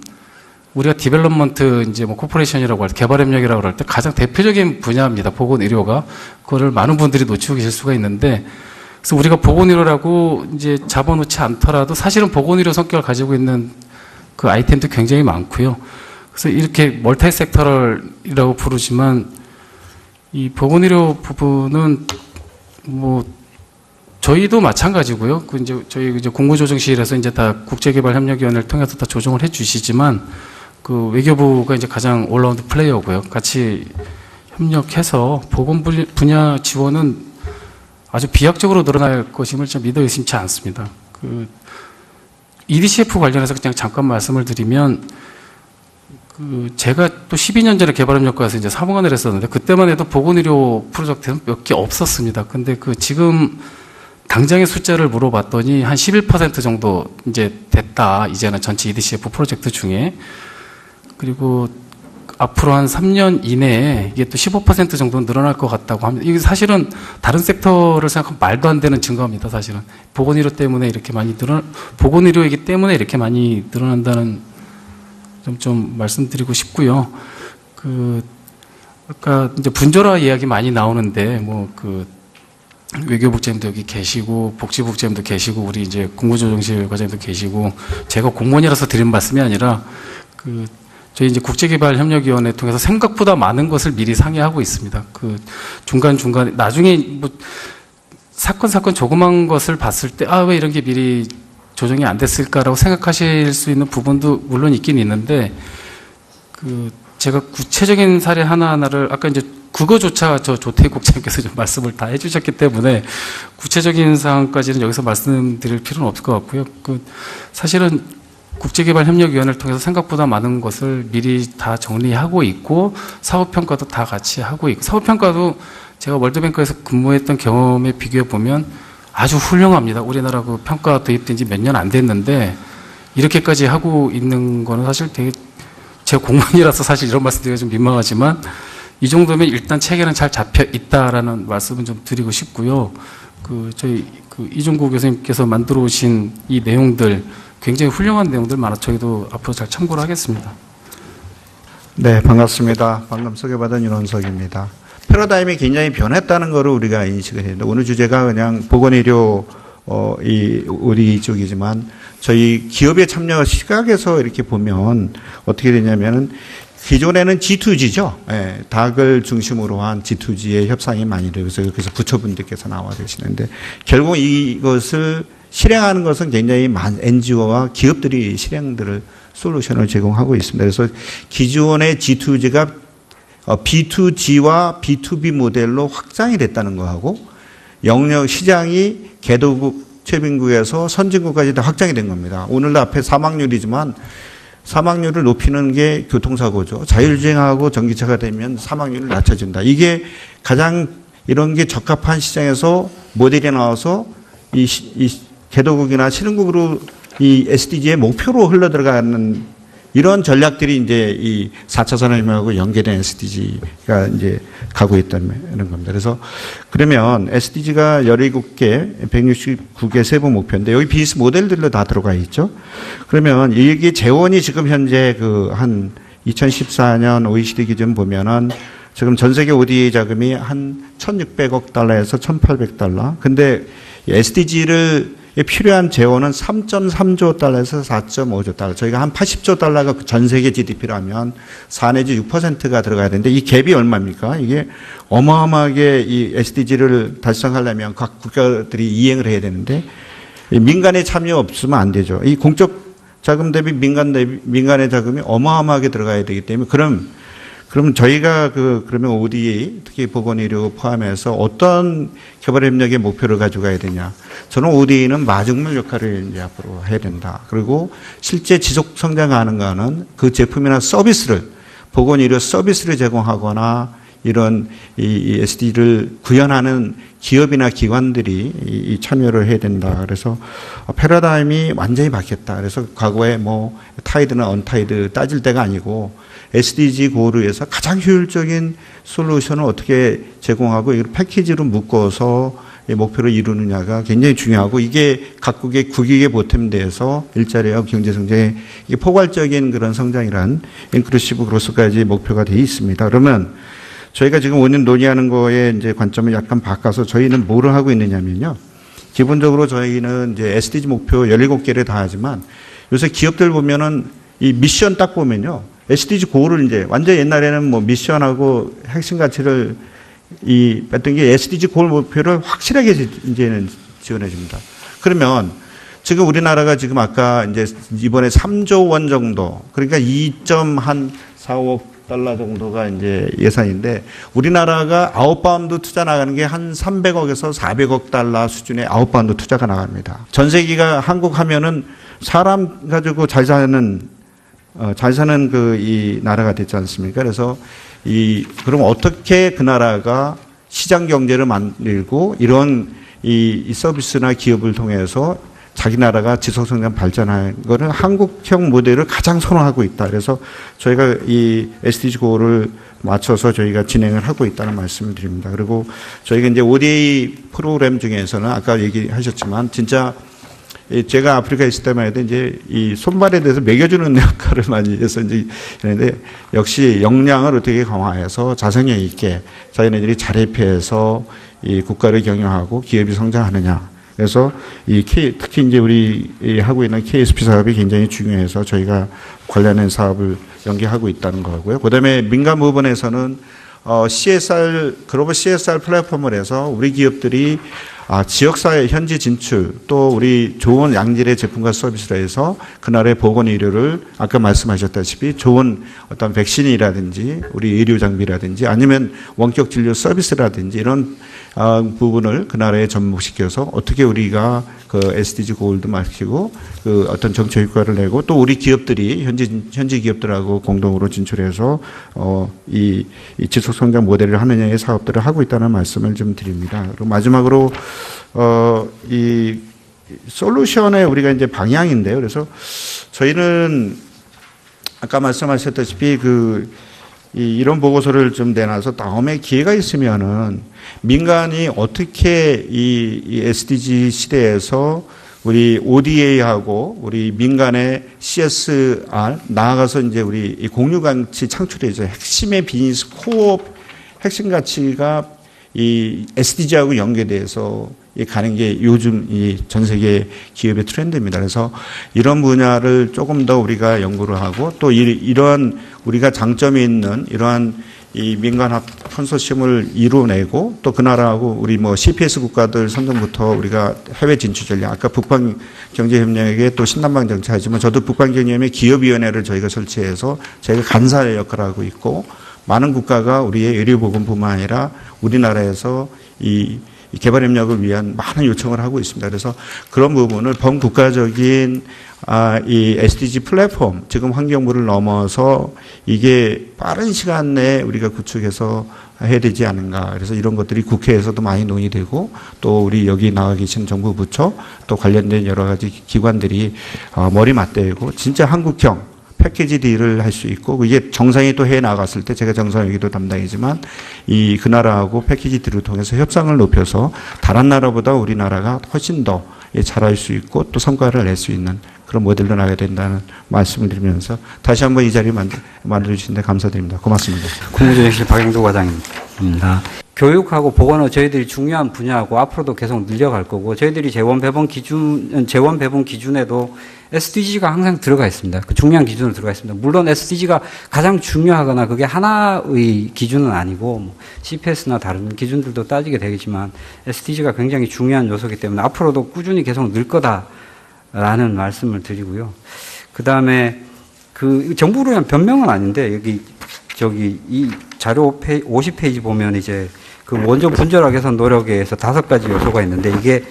우리가 디벨롭먼트 이제 뭐 코퍼레이션이라고 할 때 개발협력이라고 할 때 가장 대표적인 분야입니다. 보건의료가 그거를 많은 분들이 놓치고 계실 수가 있는데 그래서 우리가 보건의료라고 이제 잡아놓지 않더라도 사실은 보건의료 성격을 가지고 있는 그 아이템도 굉장히 많고요. 그래서 이렇게 멀티 섹터럴이라고 부르지만 이 보건의료 부분은 뭐 저희도 마찬가지고요. 저희 이제 공무조정실에서 이제 다 국제개발협력위원회를 통해서 다 조정을 해주시지만 외교부가 이제 가장 올라운드 플레이어고요. 같이 협력해서 보건 분야 지원은 아주 비약적으로 늘어날 것임을 좀 믿어 의심치 않습니다. EDCF 관련해서 그냥 잠깐 말씀을 드리면 제가 또 12년 전에 개발협력과에서 이제 사무관을 했었는데 그때만 해도 보건의료 프로젝트는 몇 개 없었습니다. 근데 지금 당장의 숫자를 물어봤더니 한 11% 정도 이제 됐다. 이제는 전체 EDCF 프로젝트 중에. 그리고 앞으로 한 3년 이내에 이게 또 15% 정도 늘어날 것 같다고 합니다. 이게 사실은 다른 섹터를 생각하면 말도 안 되는 증가입니다. 사실은 보건의료 때문에 이렇게 많이 보건의료이기 때문에 이렇게 많이 늘어난다는 점 좀 말씀드리고 싶고요. 아까 이제 분조라 이야기 많이 나오는데 외교국장님도 여기 계시고 복지국장님도 계시고 우리 이제 국무조정실 과장님도 계시고 제가 공무원이라서 드리는 말씀이 아니라 저희 이제 국제개발협력위원회 통해서 생각보다 많은 것을 미리 상의하고 있습니다. 중간중간에 나중에 뭐 사건 조그만 것을 봤을 때 왜 이런 게 미리 조정이 안 됐을까라고 생각하실 수 있는 부분도 물론 있긴 있는데 제가 구체적인 사례 하나하나를 아까 이제 그거조차 조태익 국장님께서 좀 말씀을 다 해주셨기 때문에 구체적인 사항까지는 여기서 말씀드릴 필요는 없을 것 같고요. 사실은 국제개발협력위원회를 통해서 생각보다 많은 것을 미리 다 정리하고 있고 사업평가도 다 같이 하고 있고 사업평가도 제가 월드뱅크에서 근무했던 경험에 비교해 보면 아주 훌륭합니다. 우리나라 평가 도입된 지 몇 년 안 됐는데 이렇게까지 하고 있는 거는 사실 되게 제가 공무원이라서 사실 이런 말씀 드리기가 좀 민망하지만 이 정도면 일단 체계는 잘 잡혀 있다라는 말씀은 좀 드리고 싶고요. 저희 이종국 교수님께서 만들어 오신 이 내용들 굉장히 훌륭한 내용들 많아 저희도 앞으로 잘 참고를 하겠습니다. 네, 반갑습니다. 방금 소개받은 윤원석입니다. 패러다임이 굉장히 변했다는 것을 우리가 인식을 해야 됩니다. 오늘 주제가 그냥 보건의료 우리 쪽이지만 저희 기업의 참여 시각에서 이렇게 보면 어떻게 되냐면은 기존에는 G2G죠. 예, 닭을 중심으로 한 G2G의 협상이 많이 되어서 그래서 부처분들께서 나와 계시는데 결국 이것을 실행하는 것은 굉장히 NGO와 기업들이 솔루션을 제공하고 있습니다. 그래서 기존의 G2G가 B2G와 B2B 모델로 확장이 됐다는 거하고 영역 시장이 개도국, 최빈국에서 선진국까지 다 확장이 된 겁니다. 오늘도 앞에 사망률이지만 사망률을 높이는 게 교통사고죠. 자율주행하고 전기차가 되면 사망률을 낮춰준다. 이게 가장 이런 게 적합한 시장에서 모델이 나와서 이 개도국이나 신흥국으로 이 SDG의 목표로 흘러들어가는 이런 전략들이 이제 이 4차 산업혁명하고 연계된 SDG가 이제 가고 있다는 겁니다. 그래서 그러면 SDG가 17개, 169개 세부 목표인데 여기 비즈니스 모델들로 다 들어가 있죠. 그러면 이게 재원이 지금 현재 그 한 2014년 OECD 기준 보면은 지금 전 세계 ODA 자금이 한 1,600억 달러에서 1,800달러. 근데 SDG를 필요한 재원은 3.3조 달러에서 4.5조 달러. 저희가 한 80조 달러가 전 세계 GDP라면 4 내지 6%가 들어가야 되는데 이 갭이 얼마입니까? 이게 어마어마하게 이 SDG를 달성하려면 각 국가들이 이행을 해야 되는데 민간의 참여 없으면 안 되죠. 이 공적 자금 대비 민간의 자금이 어마어마하게 들어가야 되기 때문에 그러면 저희가 그러면 ODA, 특히 보건의료 포함해서 어떤 개발협력의 목표를 가져가야 되냐. 저는 ODA는 마중물 역할을 이제 앞으로 해야 된다. 그리고 실제 지속 성장하는 거는 그 제품이나 서비스를, 보건의료 서비스를 제공하거나 이런 이 SD를 구현하는 기업이나 기관들이 이 참여를 해야 된다. 그래서 패러다임이 완전히 바뀌었다. 그래서 과거에 뭐 타이드나 언타이드 따질 때가 아니고 SDG 고를 위해서 가장 효율적인 솔루션을 어떻게 제공하고 이걸 패키지로 묶어서 목표를 이루느냐가 굉장히 중요하고 이게 각국의 국익에 보탬돼서 일자리와 경제성장에 포괄적인 그런 성장이란 인클루시브 그로스까지 목표가 되어 있습니다. 그러면 저희가 지금 5년 논의하는 거에 이제 관점을 약간 바꿔서 저희는 뭐를 하고 있느냐면요. 기본적으로 저희는 이제 SDG 목표 17개를 다 하지만 요새 기업들 보면은 이 미션 딱 보면요. SDG 고를 이제 완전 옛날에는 뭐 미션하고 핵심 가치를 뺐던 게 SDG 고를 목표를 확실하게 이제는 지원해 줍니다. 그러면 지금 우리나라가 지금 아까 이제 이번에 3조 원 정도 그러니까 2.45억 달러 정도가 이제 예산인데 우리나라가 아웃바운드 투자 나가는 게 한 300억에서 400억 달러 수준의 아웃바운드 투자가 나갑니다. 전 세계가 한국 하면은 사람 가지고 잘 사는 이 나라가 됐지 않습니까? 그래서 그럼 어떻게 그 나라가 시장 경제를 만들고 이런 이 서비스나 기업을 통해서 자기 나라가 지속성장 발전하는 거는 한국형 모델을 가장 선호하고 있다. 그래서 저희가 이 SDG 고를 맞춰서 저희가 진행을 하고 있다는 말씀을 드립니다. 그리고 저희가 이제 ODA 프로그램 중에서는 아까 얘기하셨지만 진짜 제가 아프리카에 있을 때만 해도 이제 이 손발에 대해서 먹여주는 역할을 많이 해서 이제 그런데 역시 역량을 어떻게 강화해서 자생력 있게 자기네들이 자립해서 이 국가를 경영하고 기업이 성장하느냐. 그래서 특히 이제 우리 하고 있는 KSP 사업이 굉장히 중요해서 저희가 관련된 사업을 연계하고 있다는 거고요. 그다음에 민간 부분에서는 CSR 글로벌 CSR 플랫폼을 해서 우리 기업들이 지역사회 현지 진출 또 우리 좋은 양질의 제품과 서비스를 해서 그 나라의 보건의료를 아까 말씀하셨다시피 좋은 어떤 백신이라든지 우리 의료 장비라든지 아니면 원격 진료 서비스라든지 이런 부분을 그 나라에 접목시켜서 어떻게 우리가 그 SDG 고울도 마치고 그 어떤 정책 효과를 내고 또 우리 기업들이 현지 기업들하고 공동으로 진출해서 이 지속 성장 모델을 하느냐의 사업들을 하고 있다는 말씀을 좀 드립니다. 그리고 마지막으로 이 솔루션의 우리가 이제 방향인데요. 그래서 저희는 아까 말씀하셨다시피 이런 보고서를 좀 내놔서 다음에 기회가 있으면은 민간이 어떻게 이 SDG 시대에서 우리 ODA하고 우리 민간의 CSR 나아가서 이제 우리 이 공유가치 창출해서 핵심의 비즈니스 코어 핵심 가치가 이 SDG하고 연계돼서 가는 게 요즘 이 전 세계 기업의 트렌드입니다. 그래서 이런 분야를 조금 더 우리가 연구를 하고 또 이러한 우리가 장점이 있는 이러한 이 민간학 컨소시엄을 이루어내고 또 그 나라하고 우리 뭐 CPS 국가들 선정부터 우리가 해외 진출 전략 아까 북방 경제협력에 또 신남방 정치하지만 저도 북방 경제협력 기업위원회를 저희가 설치해서 저희가 간사의 역할을 하고 있고 많은 국가가 우리의 의료보건뿐만 아니라 우리나라에서 이 개발협력을 위한 많은 요청을 하고 있습니다. 그래서 그런 부분을 범국가적인 이 SDG 플랫폼, 지금 환경부를 넘어서 이게 빠른 시간 내에 우리가 구축해서 해야 되지 않은가. 그래서 이런 것들이 국회에서도 많이 논의되고 또 우리 여기 나와 계신 정부 부처 또 관련된 여러 가지 기관들이 머리 맞대고 진짜 한국형 패키지 딜을 할 수 있고 이게 정상이 또 해 나갔을 때 제가 정상회기도 담당이지만 그 나라하고 패키지 딜을 통해서 협상을 높여서 다른 나라보다 우리나라가 훨씬 더 잘할 수 있고 또 성과를 낼 수 있는 그런 모델로 나가야 된다는 말씀을 드리면서 다시 한번 이 자리 만들어주신 데 감사드립니다. 고맙습니다. 국무조정실 박영도 과장입니다. 교육하고 보건은 저희들이 중요한 분야고 앞으로도 계속 늘려갈 거고 저희들이 재원 배분 기준에도 SDG가 항상 들어가 있습니다. 그 중요한 기준으로 들어가 있습니다. 물론 SDG가 가장 중요하거나 그게 하나의 기준은 아니고 뭐 CPS나 다른 기준들도 따지게 되겠지만 SDG가 굉장히 중요한 요소이기 때문에 앞으로도 꾸준히 계속 늘 거다라는 말씀을 드리고요. 그 다음에 그 정부로 위한 변명은 아닌데 이 자료 50페이지 보면 이제 그 원전 분절화 개선 노력에 의해서 5가지 요소가 있는데 이게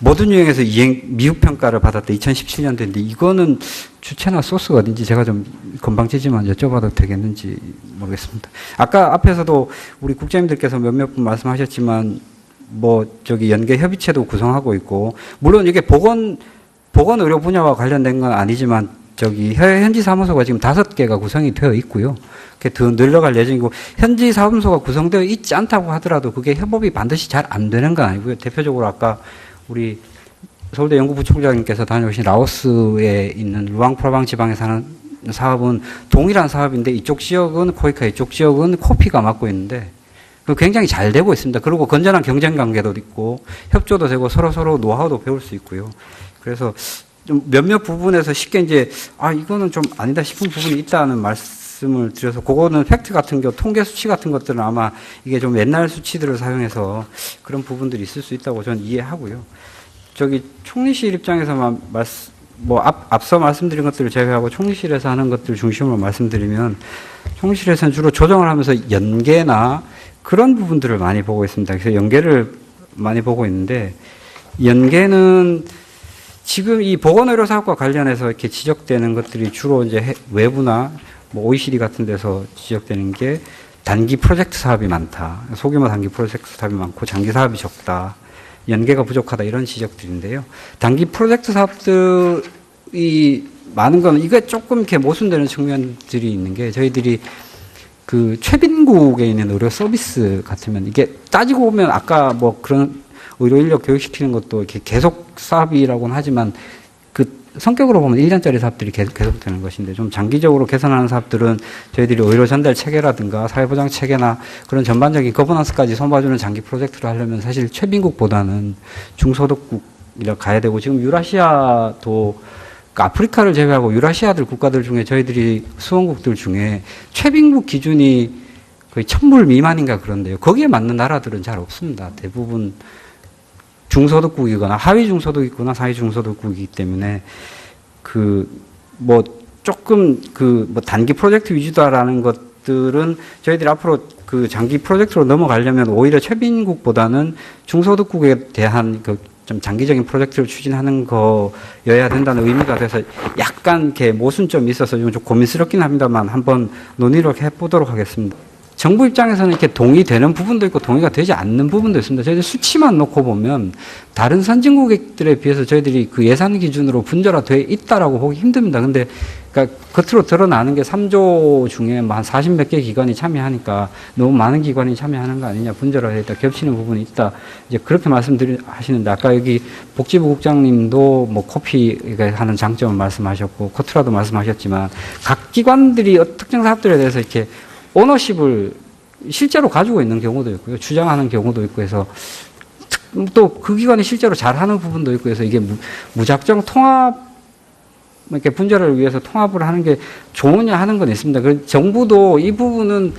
모든 유형에서 미흡 평가를 받았다 2017년도인데 이거는 주체나 소스가 어딘지 제가 좀 건방지지만 여쭤봐도 되겠는지 모르겠습니다. 아까 앞에서도 우리 국장님들께서 몇몇 분 말씀하셨지만 연계 협의체도 구성하고 있고 물론 이게 보건 의료 분야와 관련된 건 아니지만 현지 사무소가 지금 5개가 구성이 되어 있고요. 그게 더 늘려갈 예정이고 현지 사무소가 구성되어 있지 않다고 하더라도 그게 협업이 반드시 잘 안 되는 건 아니고요. 대표적으로 아까 우리 서울대 연구부총장님께서 다녀오신 라오스에 있는 루앙프라방 지방에 사는 사업은 동일한 사업인데 이쪽 지역은 코이카, 이쪽 지역은 코피가 맡고 있는데 굉장히 잘 되고 있습니다. 그리고 건전한 경쟁 관계도 있고 협조도 되고 서로 노하우도 배울 수 있고요. 그래서 좀 몇몇 부분에서 쉽게 이거는 좀 아니다 싶은 부분이 있다는 말씀을 드려서 그거는 팩트 같은 통계 수치 같은 것들은 아마 이게 좀 옛날 수치들을 사용해서 그런 부분들이 있을 수 있다고 저는 이해하고요. 총리실 입장에서만 앞서 말씀드린 것들을 제외하고 총리실에서 하는 것들 중심으로 말씀드리면 총리실에서는 주로 조정을 하면서 연계나 그런 부분들을 많이 보고 있습니다. 그래서 연계를 많이 보고 있는데 연계는 지금 이 보건의료 사업과 관련해서 이렇게 지적되는 것들이 주로 이제 외부나 OECD 같은 데서 지적되는 게 단기 프로젝트 사업이 많다. 소규모 단기 프로젝트 사업이 많고 장기 사업이 적다. 연계가 부족하다. 이런 지적들인데요. 단기 프로젝트 사업들이 많은 건 이게 조금 이렇게 모순되는 측면들이 있는 게 저희들이 그 최빈국에 있는 의료 서비스 같으면 이게 따지고 보면 아까 그런 의료 인력 교육시키는 것도 이렇게 계속 사업이라고는 하지만 그 성격으로 보면 1년짜리 사업들이 계속되는 것인데 좀 장기적으로 개선하는 사업들은 저희들이 의료 전달 체계라든가 사회보장 체계나 그런 전반적인 거버넌스까지 손봐주는 장기 프로젝트를 하려면 사실 최빈국보다는 중소득국이라 가야 되고 지금 유라시아도 아프리카를 제외하고 유라시아들 국가들 중에 저희들이 수원국들 중에 최빈국 기준이 거의 1000불 미만인가 그런데요. 거기에 맞는 나라들은 잘 없습니다. 대부분 중소득국이거나 하위 중소득이거나 상위 중소득국이기 때문에 단기 프로젝트 위주다라는 것들은 저희들이 앞으로 그 장기 프로젝트로 넘어가려면 오히려 최빈국보다는 중소득국에 대한 좀 장기적인 프로젝트를 추진하는 거여야 된다는 의미가 돼서 약간 이렇게 모순점이 있어서 좀 고민스럽긴 합니다만 한번 논의를 해보도록 하겠습니다. 정부 입장에서는 이렇게 동의되는 부분도 있고 동의가 되지 않는 부분도 있습니다. 저희들 수치만 놓고 보면 다른 선진국들에 비해서 저희들이 그 예산 기준으로 분절화되어 있다라고 보기 힘듭니다. 근데 그러니까 겉으로 드러나는 게 3조 중에 한 40몇 개 기관이 참여하니까 너무 많은 기관이 참여하는 거 아니냐, 분절화되어 있다, 겹치는 부분이 있다. 이제 그렇게 하시는데 아까 여기 복지부 국장님도 코피가 하는 장점을 말씀하셨고 코트라도 말씀하셨지만 각 기관들이 특정 사업들에 대해서 이렇게 오너십을 실제로 가지고 있는 경우도 있고요. 주장하는 경우도 있고 해서 또 그 기관이 실제로 잘하는 부분도 있고 해서 이게 무작정 이렇게 분절을 위해서 통합을 하는 게 좋으냐 하는 건 있습니다. 정부도 이 부분은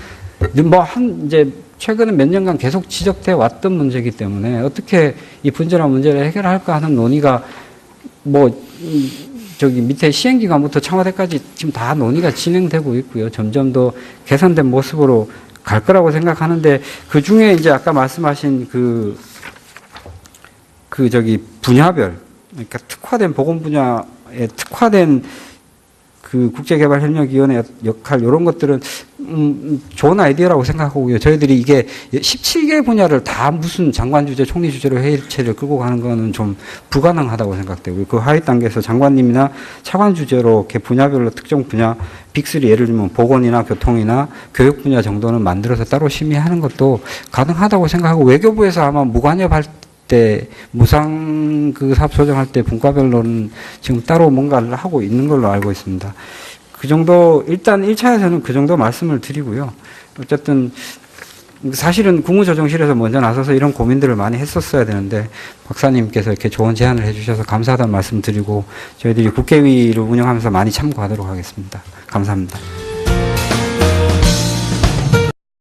이제 최근에 몇 년간 계속 지적돼 왔던 문제이기 때문에 어떻게 이 분절화 문제를 해결할까 하는 논의가 밑에 시행기관부터 청와대까지 지금 다 논의가 진행되고 있고요. 점점 더 개선된 모습으로 갈 거라고 생각하는데 그 중에 이제 아까 말씀하신 분야별, 그러니까 특화된 보건 분야 특화된 그 국제개발협력위원회 역할 이런 것들은 좋은 아이디어라고 생각하고요. 저희들이 이게 17개 분야를 다 무슨 장관 주재, 총리 주재로 회의체를 끌고 가는 거는 좀 불가능하다고 생각되고요. 그 하위 단계에서 장관님이나 차관 주재로 이렇게 분야별로 특정 분야 빅3 예를 들면 보건이나 교통이나 교육 분야 정도는 만들어서 따로 심의하는 것도 가능하다고 생각하고 외교부에서 아마 무관여할 때 무상 그 사업 조정할 때 분과별로는 지금 따로 뭔가를 하고 있는 걸로 알고 있습니다. 그 정도 일단 1차에서는 그 정도 말씀을 드리고요. 어쨌든 사실은 국무조정실에서 먼저 나서서 이런 고민들을 많이 했었어야 되는데 박사님께서 이렇게 좋은 제안을 해주셔서 감사하다는 말씀 드리고 저희들이 국회의를 운영하면서 많이 참고하도록 하겠습니다. 감사합니다.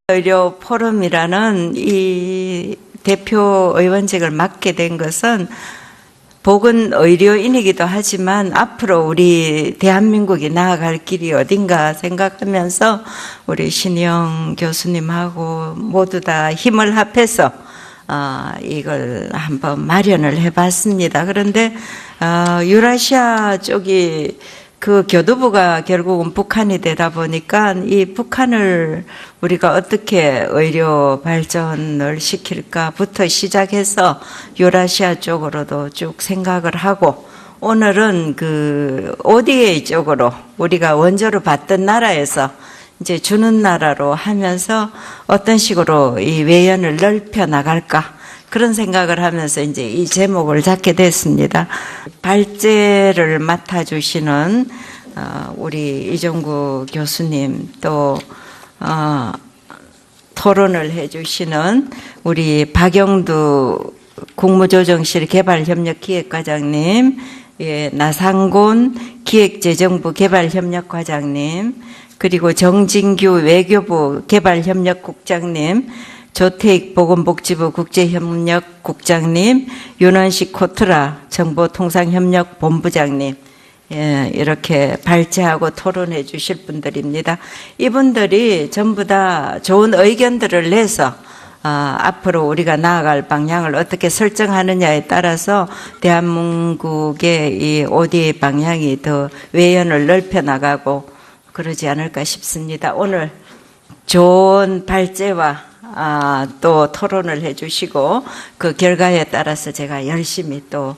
의료 포럼이라는 이 대표 의원직을 맡게 된 것은 보건 의료인이기도 하지만 앞으로 우리 대한민국이 나아갈 길이 어딘가 생각하면서 우리 신영 교수님하고 모두 다 힘을 합해서 이걸 한번 마련을 해봤습니다. 그런데 유라시아 쪽이 그 교두부가 결국은 북한이 되다 보니까 이 북한을 우리가 어떻게 의료 발전을 시킬까부터 시작해서 유라시아 쪽으로도 쭉 생각을 하고 오늘은 그 ODA 쪽으로 우리가 원조로 받던 나라에서 이제 주는 나라로 하면서 어떤 식으로 이 외연을 넓혀 나갈까 그런 생각을 하면서 이제 이 제목을 잡게 됐습니다. 발제를 맡아주시는 우리 이종구 교수님 또 토론을 해주시는 우리 박영두 국무조정실 개발협력기획과장님, 예, 나상곤 기획재정부 개발협력과장님, 그리고 정진규 외교부 개발협력국장님, 조태익 보건복지부 국제협력국장님, 윤원식 코트라 정보통상협력본부장님, 예, 이렇게 발제하고 토론해 주실 분들입니다. 이분들이 전부 다 좋은 의견들을 내서 앞으로 우리가 나아갈 방향을 어떻게 설정하느냐에 따라서 대한민국의 이 ODA 방향이 더 외연을 넓혀 나가고 그러지 않을까 싶습니다. 오늘 좋은 발제와 또 토론을 해주시고 그 결과에 따라서 제가 열심히 또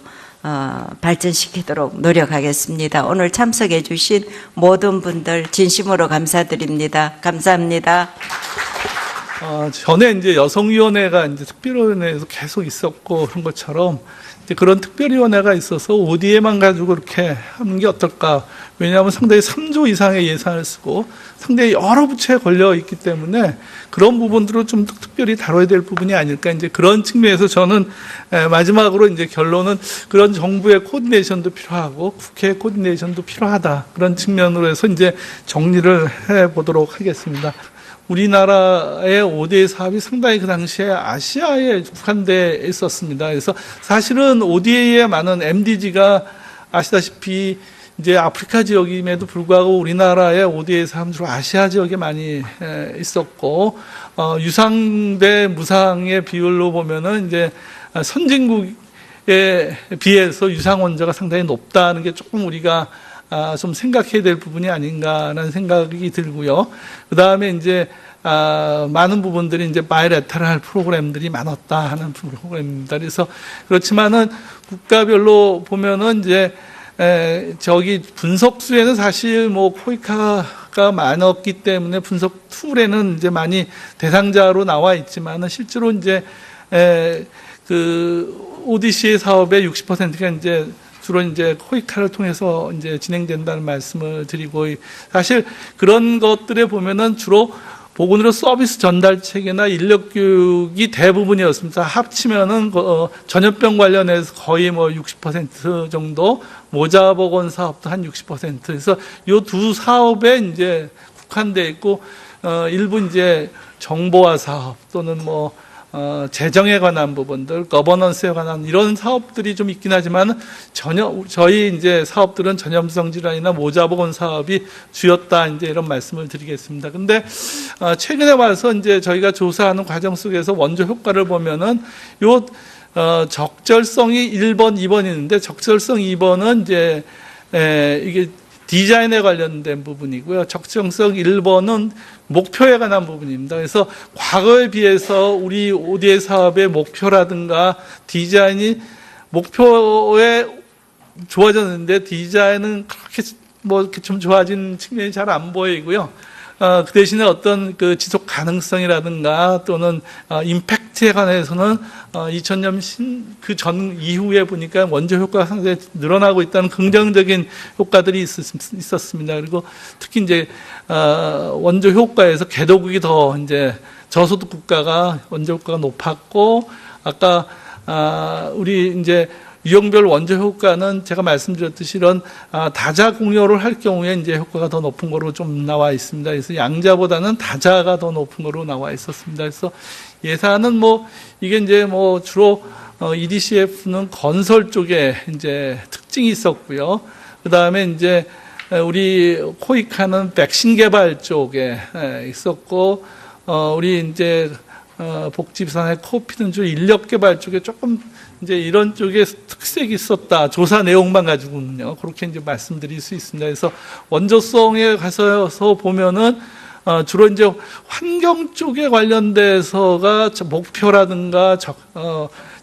발전시키도록 노력하겠습니다. 오늘 참석해 주신 모든 분들 진심으로 감사드립니다. 감사합니다. 전에 이제 여성위원회가 이제 특별위원회에서 계속 있었고 그런 것처럼 이제 그런 특별위원회가 있어서 ODA만 가지고 이렇게 하는 게 어떨까? 왜냐하면 상당히 3조 이상의 예산을 쓰고 상당히 여러 부처에 걸려 있기 때문에 그런 부분들을 좀 특별히 다뤄야 될 부분이 아닐까. 이제 그런 측면에서 저는 마지막으로 이제 결론은 그런 정부의 코디네이션도 필요하고 국회의 코디네이션도 필요하다. 그런 측면으로 해서 이제 정리를 해 보도록 하겠습니다. 우리나라의 ODA 사업이 상당히 그 당시에 아시아에 국한돼 있었습니다. 그래서 사실은 ODA에 많은 MDG가 아시다시피 이제 아프리카 지역임에도 불구하고 우리나라의 ODA 사업은 주로 아시아 지역에 많이 있었고, 유상 대 무상의 비율로 보면은 이제 선진국에 비해서 유상 원조가 상당히 높다는 게 조금 우리가 좀 생각해야 될 부분이 아닌가라는 생각이 들고요. 그 다음에 이제 많은 부분들이 이제 바이레터럴 프로그램들이 많았다 하는 프로그램입니다. 그래서 그렇지만은 국가별로 보면은 이제 저기 분석수에는 사실 뭐 코이카가 많았기 때문에 분석 툴에는 이제 많이 대상자로 나와 있지만은 실제로 이제 그 ODC 사업의 60%가 이제 주로 이제 코이카를 통해서 이제 진행된다는 말씀을 드리고, 사실 그런 것들에 보면은 주로 보건의료 서비스 전달 체계나 인력 교육이 대부분이었습니다. 합치면은 전염병 관련해서 거의 뭐 60% 정도, 모자보건 사업도 한 60%. 그래서 이 두 사업에 이제 국한돼 있고, 일부 이제 정보화 사업 또는 뭐 재정에 관한 부분들, 거버넌스에 관한 이런 사업들이 좀 있긴 하지만 저희 이제 사업들은 전염성 질환이나 모자보건 사업이 주였다, 이제 이런 말씀을 드리겠습니다. 근데 최근에 와서 이제 저희가 조사하는 과정 속에서 원조 효과를 보면은 적절성이 1번, 2번이 있는데 적절성 2번은 이제 이게 디자인에 관련된 부분이고요. 적정성 1번은 목표에 관한 부분입니다. 그래서 과거에 비해서 우리 ODA 사업의 목표라든가 디자인이 목표에 좋아졌는데 디자인은 그렇게 뭐 이렇게 좀 좋아진 측면이 잘 안 보이고요. 그 대신에 어떤 그 지속 가능성이라든가 또는 임팩트에 관해서는 2000년 그 전 이후에 보니까 원조 효과가 상당히 늘어나고 있다는 긍정적인 효과들이 있었습니다. 그리고 특히 이제 원조 효과에서 개도국이 더 이제 저소득 국가가 원조 효과가 높았고 아까 우리 이제 유형별 원조 효과는 제가 말씀드렸듯이 이런 다자 공여를 할 경우에 이제 효과가 더 높은 거로 좀 나와 있습니다. 그래서 양자보다는 다자가 더 높은 거로 나와 있었습니다. 그래서 예산은 뭐 이게 이제 뭐 주로 EDCF는 건설 쪽에 이제 특징이 있었고요. 그 다음에 이제 우리 코이카는 백신 개발 쪽에 있었고, 우리 이제 복지부산의 코피는 주로 인력 개발 쪽에 조금 이제 이런 쪽에 특색이 있었다. 조사 내용만 가지고는요. 그렇게 이제 말씀드릴 수 있습니다. 그래서 원조성에 가서 보면은 주로 이제 환경 쪽에 관련돼서가 목표라든가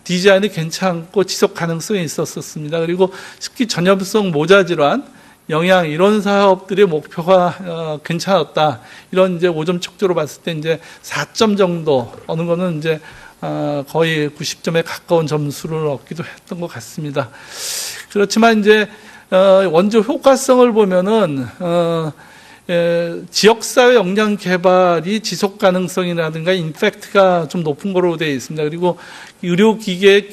디자인이 괜찮고 지속 가능성이 있었습니다. 그리고 특히 전염성 모자 질환, 영양 이런 사업들의 목표가 괜찮았다. 이런 이제 5점 척도로 봤을 때 이제 4점 정도 어느 거는 이제 거의 90점에 가까운 점수를 얻기도 했던 것 같습니다. 그렇지만 이제 원조 효과성을 보면은 지역사회 역량 개발이 지속 가능성이라든가 임팩트가 좀 높은 거로 되어 있습니다. 그리고 의료기계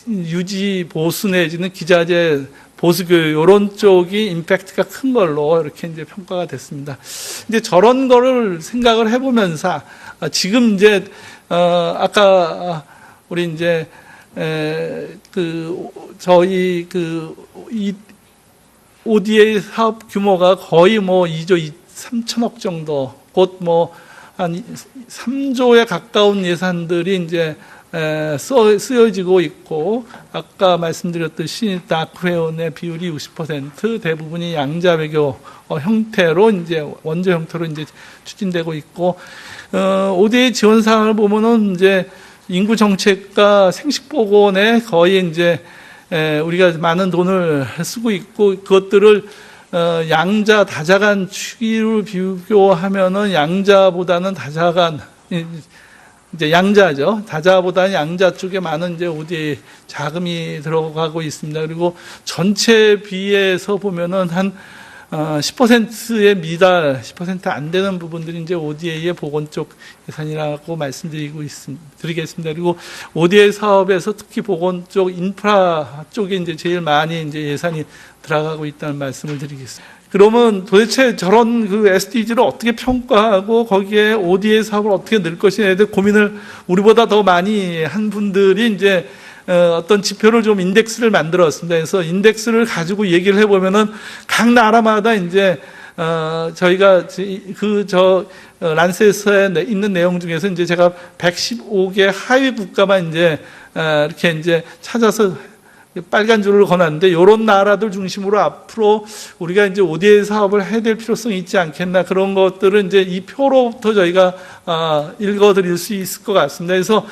유지 보수 내지는 기자재 보수교육 이런 쪽이 임팩트가 큰 걸로 이렇게 이제 평가가 됐습니다. 이제 저런 거를 생각을 해보면서 지금 이제 아까 우리 이제 저희 이 ODA 사업 규모가 거의 뭐 2조 3천억 정도, 곧 뭐 한 3조에 가까운 예산들이 이제 쓰여지고 있고, 아까 말씀드렸듯이 다크회원의 비율이 60%, 대부분이 양자외교 형태로 이제 원조 형태로 이제 추진되고 있고, ODA 지원 사항을 보면은 이제 인구 정책과 생식보건에 거의 이제 우리가 많은 돈을 쓰고 있고, 그것들을 양자 다자 간 추이를 비교하면은 양자보다는 다자 간 이제 양자죠. 다자보다는 양자 쪽에 많은 이제 ODA 자금이 들어가고 있습니다. 그리고 전체 비에서 보면은 한 10%의 미달, 10% 안 되는 부분들이 이제 ODA의 보건 쪽 예산이라고 드리겠습니다. 그리고 ODA 사업에서 특히 보건 쪽 인프라 쪽에 이제 제일 많이 이제 예산이 들어가고 있다는 말씀을 드리겠습니다. 그러면 도대체 저런 그 SDG를 어떻게 평가하고 거기에 ODA 사업을 어떻게 넣을 것이냐에 대해 고민을 우리보다 더 많이 한 분들이 이제 어떤 지표를 좀 인덱스를 만들었습니다. 그래서 인덱스를 가지고 얘기를 해보면은 각 나라마다 이제 저희가 란셋에 있는 내용 중에서 이제 제가 115개 하위 국가만 이제 이렇게 이제 찾아서 빨간 줄을 거놨는데, 이런 나라들 중심으로 앞으로 우리가 이제 ODA 사업을 해야 될 필요성이 있지 않겠나, 그런 것들은 이제 이 표로부터 저희가 읽어드릴 수 있을 것 같습니다. 그래서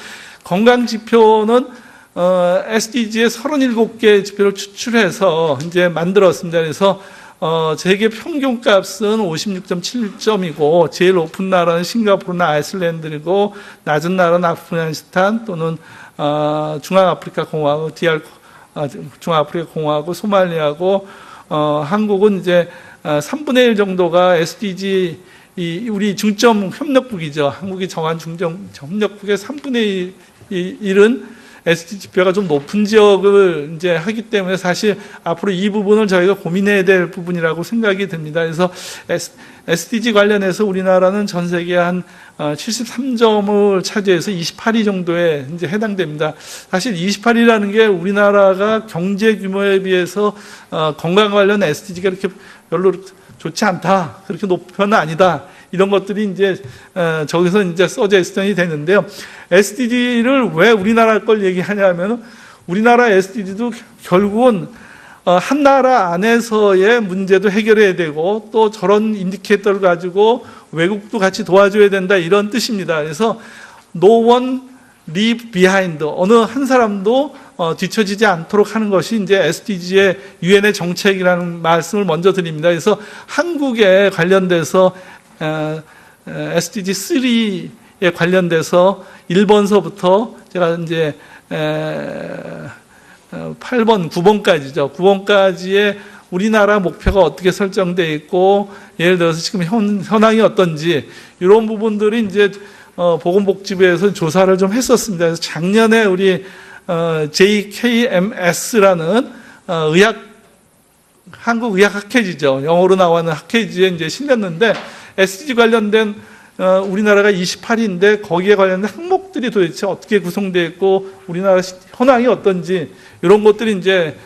건강 지표는 SDG의 37개 지표를 추출해서 이제 만들었습니다. 그래서 세계 평균 값은 56.7점이고, 제일 높은 나라는 싱가포르나 아이슬란드이고, 낮은 나라는 아프가니스탄 또는 중앙아프리카 공화국, 중앙아프리카 공화국, 소말리아고, 한국은 이제 3분의 1 정도가 SDG, 우리 중점 협력국이죠. 한국이 정한 중점 협력국의 3분의 1은 SDG 지표가 좀 높은 지역을 이제 하기 때문에 사실 앞으로 이 부분을 저희가 고민해야 될 부분이라고 생각이 듭니다. 그래서 SDG 관련해서 우리나라는 전 세계 한 73점을 차지해서 28위 정도에 이제 해당됩니다. 사실 28위라는 게 우리나라가 경제 규모에 비해서 건강 관련 SDG가 이렇게 별로 좋지 않다, 그렇게 높은 편은 아니다, 이런 것들이 이제 저기서 이제 서제스션이 되는데요. SDG를 왜 우리나라 걸 얘기하냐면, 우리나라 SDG도 결국은 한 나라 안에서의 문제도 해결해야 되고 또 저런 인디케이터를 가지고 외국도 같이 도와줘야 된다 이런 뜻입니다. 그래서 No one leave behind, 어느 한 사람도 뒤처지지 않도록 하는 것이 이제 SDG의 유엔의 정책이라는 말씀을 먼저 드립니다. 그래서 한국에 관련돼서 SDG 3에 관련돼서 1번서부터 제가 이제 8번, 9번까지죠. 9번까지의 우리나라 목표가 어떻게 설정되어 있고, 예를 들어서 지금 현황이 어떤지, 이런 부분들이 이제, 보건복지부에서 조사를 좀 했었습니다. 그래서 작년에 우리, JKMS라는, 한국의학학회지죠. 영어로 나오는 학회지에 이제 실렸는데, SDG 관련된 우리나라가 28위인데 거기에 관련된 항목들이 도대체 어떻게 구성되어 있고 우리나라 현황이 어떤지 이런 것들이 이제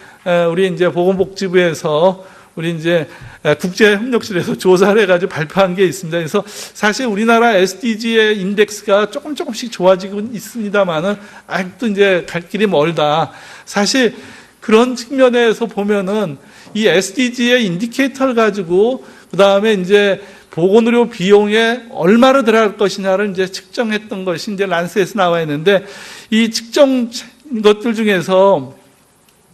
우리 이제 보건복지부에서 우리 이제 국제협력실에서 조사를 해가지고 발표한 게 있습니다. 그래서 사실 우리나라 SDG의 인덱스가 조금씩 좋아지고 있습니다만은 아직도 이제 갈 길이 멀다. 사실 그런 측면에서 보면은 이 SDG의 인디케이터를 가지고 그 다음에 이제 보건의료 비용에 얼마로 들어갈 것이냐를 이제 측정했던 것이 이제 란셋에서 나와 있는데 이 측정 것들 중에서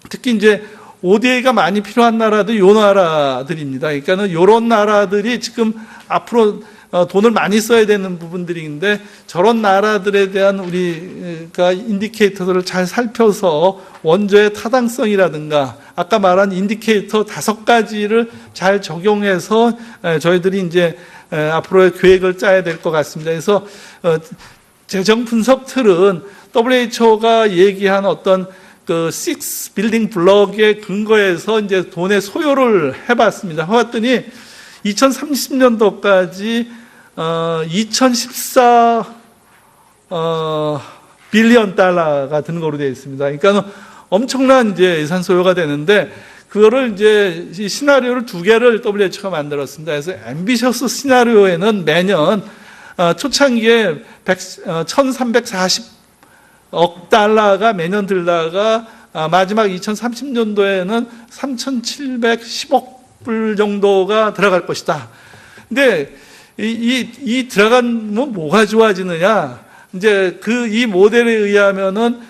특히 이제 ODA가 많이 필요한 나라도 요 나라들입니다. 그러니까는 요런 나라들이 지금 앞으로 돈을 많이 써야 되는 부분들인데 저런 나라들에 대한 우리가 인디케이터들을 잘 살펴서 원조의 타당성이라든가 아까 말한 인디케이터 5가지를 잘 적용해서 저희들이 이제 앞으로의 계획을 짜야 될 것 같습니다. 그래서 재정 분석 틀은 WHO가 얘기한 어떤 그 6 빌딩 블럭에 근거해서 이제 돈의 소요를 해봤습니다. 해봤더니 2030년도까지 2014 빌리언 달러가 드는 거로 되어 있습니다. 그러니까 엄청난 이제 예산 소요가 되는데 그거를 이제 이 시나리오를 2개를 WHO가 만들었습니다. 그래서 앰비셔스 시나리오에는 매년 초창기에 1,340억 달러가 매년 들다가 마지막 2030년도에는 3,710억 불 정도가 들어갈 것이다. 근데 이 들어가면 뭐가 좋아지느냐? 이제 이 모델에 의하면은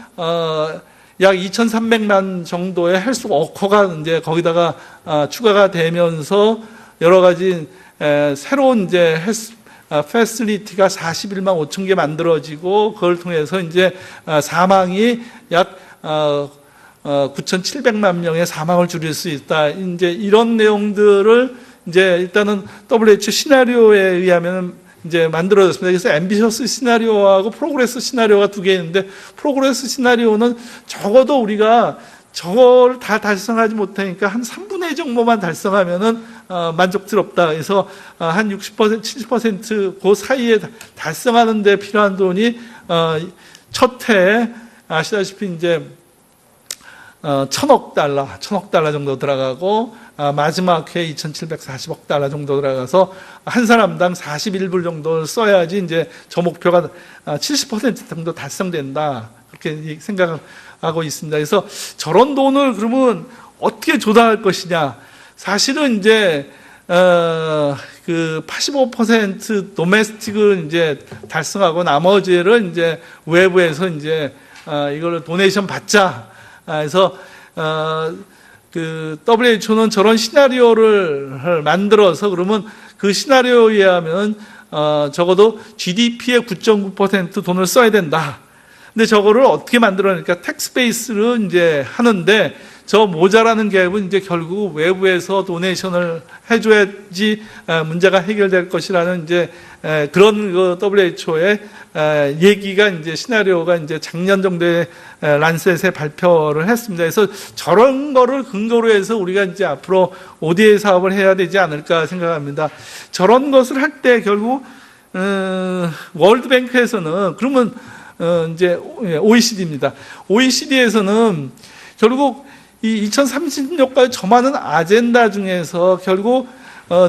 약 2,300만 정도의 헬스 워커가 이제 거기다가 추가가 되면서 여러 가지 새로운 이제 헬스 패슬리티가 41만 5천 개 만들어지고 그걸 통해서 이제 사망이 약 9,700만 명의 사망을 줄일 수 있다. 이제 이런 내용들을 이제 일단은 WHO 시나리오에 의하면 이제 만들어졌습니다. 그래서 앰비셔스 시나리오하고 프로그레스 시나리오가 2개 있는데 프로그레스 시나리오는 적어도 우리가 저걸 다 달성하지 못하니까 한 3분의 1 정도만 달성하면은 만족스럽다. 그래서 한 60%, 70% 그 사이에 달성하는 데 필요한 돈이 첫 해에 아시다시피 이제 1,000억 달러 정도 들어가고 마지막 해 2,740억 달러 정도 들어가서 한 사람당 41불 정도를 써야지 이제 저 목표가 70% 정도 달성된다. 그렇게 생각하고 있습니다. 그래서 저런 돈을 그러면 어떻게 조달할 것이냐? 사실은 이제 그 85% 도메스틱을 이제 달성하고 나머지를 이제 외부에서 이제 이걸 도네이션 받자. 그래서 그 WHO는 저런 시나리오를 만들어서 그러면 그 시나리오에 의하면 적어도 GDP의 9.9% 돈을 써야 된다. 근데 저거를 어떻게 만들어내니까 텍스 베이스로 이제 하는데 저 모자라는 갭은 이제 결국 외부에서 도네이션을 해줘야지 문제가 해결될 것이라는 이제 그런 그 WHO의 얘기가 이제 시나리오가 이제 작년 정도에 란셋에 발표를 했습니다. 그래서 저런 거를 근거로 해서 우리가 이제 앞으로 ODA 사업을 해야 되지 않을까 생각합니다. 저런 것을 할 때 결국 월드뱅크에서는 그러면 이제 OECD입니다. OECD에서는 결국 이 2030년까지 점하는 아젠다 중에서 결국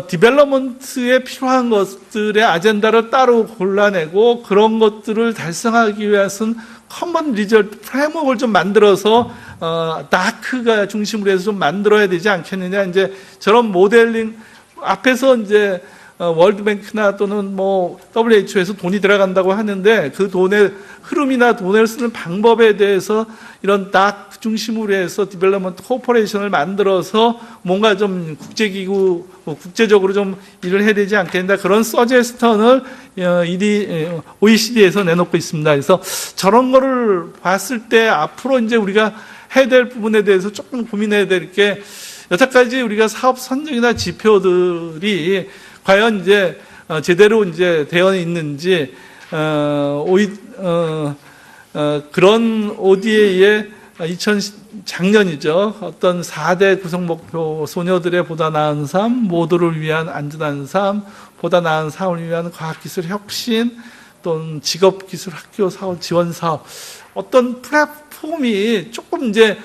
디벨롭먼트에 필요한 것들의 아젠다를 따로 골라내고 그런 것들을 달성하기 위해서는 커먼 리절트 프레임워크를 좀 만들어서 다크가 중심으로 해서 좀 만들어야 되지 않겠느냐. 이제 저런 모델링 앞에서 이제 월드뱅크나 또는 뭐 WHO에서 돈이 들어간다고 하는데 그 돈의 흐름이나 돈을 쓰는 방법에 대해서 이런 다크 중심으로 해서 디벨롭먼트 코퍼레이션을 만들어서 뭔가 좀 국제기구, 국제적으로 좀 일을 해야 되지 않겠나 그런 서제스턴을 OECD에서 내놓고 있습니다. 그래서 저런 거를 봤을 때 앞으로 이제 우리가 해야 될 부분에 대해서 조금 고민해야 될 게 여태까지 우리가 사업 선정이나 지표들이 과연 이제 제대로 이제 되어 있는지 그런 ODA의 작년이죠. 어떤 4대 구성 목표, 소녀들의 보다 나은 삶, 모두를 위한 안전한 삶, 보다 나은 삶을 위한 과학기술 혁신, 또는 직업기술 학교 사업 지원 사업, 어떤 플랫폼이 조금 이제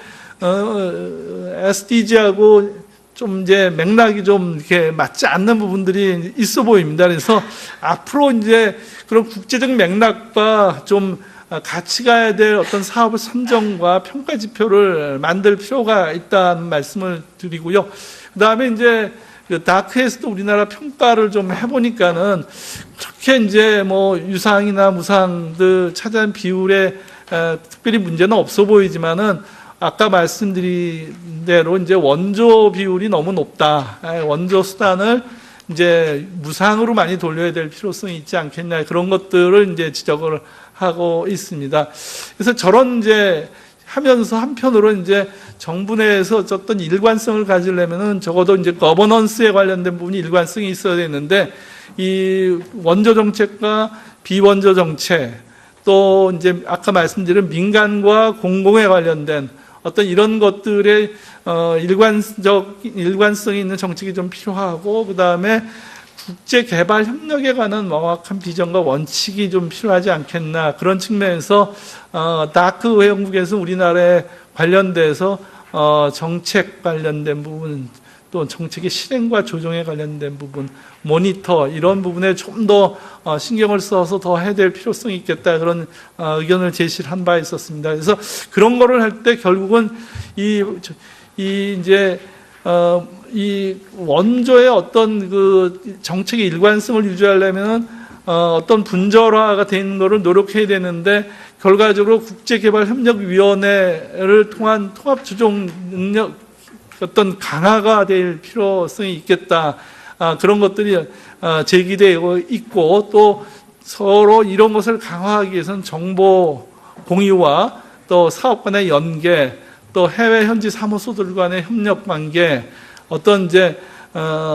SDG하고 좀 이제 맥락이 좀 이렇게 맞지 않는 부분들이 있어 보입니다. 그래서 앞으로 이제 그런 국제적 맥락과 좀 같이 가야 될 어떤 사업의 선정과 평가 지표를 만들 필요가 있다는 말씀을 드리고요. 그 다음에 이제 그 다크에서도 우리나라 평가를 좀 해보니까는 그렇게 이제 뭐 유상이나 무상들 차지한 비율에 특별히 문제는 없어 보이지만은 아까 말씀드린 대로 이제 원조 비율이 너무 높다. 원조 수단을 이제 무상으로 많이 돌려야 될 필요성이 있지 않겠냐. 그런 것들을 이제 지적을 하고 있습니다. 그래서 저런 이제 하면서 한편으로 이제 정부 내에서 어떤 일관성을 가지려면은 적어도 이제 거버넌스에 관련된 부분이 일관성이 있어야 되는데 이 원조 정책과 비원조 정책 또 이제 아까 말씀드린 민간과 공공에 관련된 어떤 이런 것들의 일관성이 있는 정책이 좀 필요하고 그 다음에 국제 개발 협력에 관한 명확한 비전과 원칙이 좀 필요하지 않겠나 그런 측면에서 다크 회원국에서 우리나라에 관련돼서 정책 관련된 부분 또 정책의 실행과 조정에 관련된 부분 모니터 이런 부분에 좀 더 신경을 써서 더 해야 될 필요성이 있겠다 그런 의견을 제시를 한 바 있었습니다. 그래서 그런 거를 할 때 결국은 이 원조의 어떤 그 정책의 일관성을 유지하려면은 어떤 분절화가 되는 거를 노력해야 되는데 결과적으로 국제개발협력위원회를 통한 통합조정 능력 어떤 강화가 될 필요성이 있겠다. 그런 것들이 제기되고 있고 또 서로 이런 것을 강화하기 위해서는 정보 공유와 또 사업 간의 연계 또 해외 현지 사무소들 간의 협력 관계 어떤 이제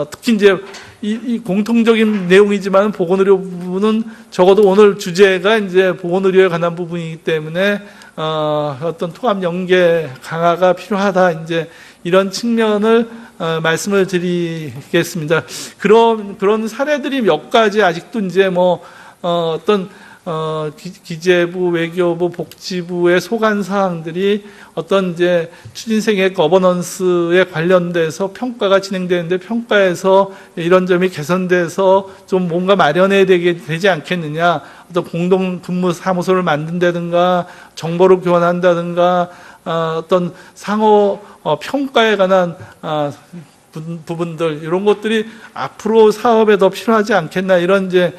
특히 이제 이 공통적인 내용이지만 보건의료 부분은 적어도 오늘 주제가 이제 보건의료에 관한 부분이기 때문에 어떤 통합 연계 강화가 필요하다 이제 이런 측면을 말씀을 드리겠습니다. 그런 사례들이 몇 가지 아직도 이제 뭐 어떤 기재부, 외교부, 복지부의 소관 사항들이 어떤 이제 추진생의 거버넌스에 관련돼서 평가가 진행되는데 평가에서 이런 점이 개선돼서 좀 뭔가 마련해야 되지 않겠느냐. 어떤 공동 근무 사무소를 만든다든가 정보를 교환한다든가 어떤 상호 평가에 관한 부분들 이런 것들이 앞으로 사업에 더 필요하지 않겠나 이런 이제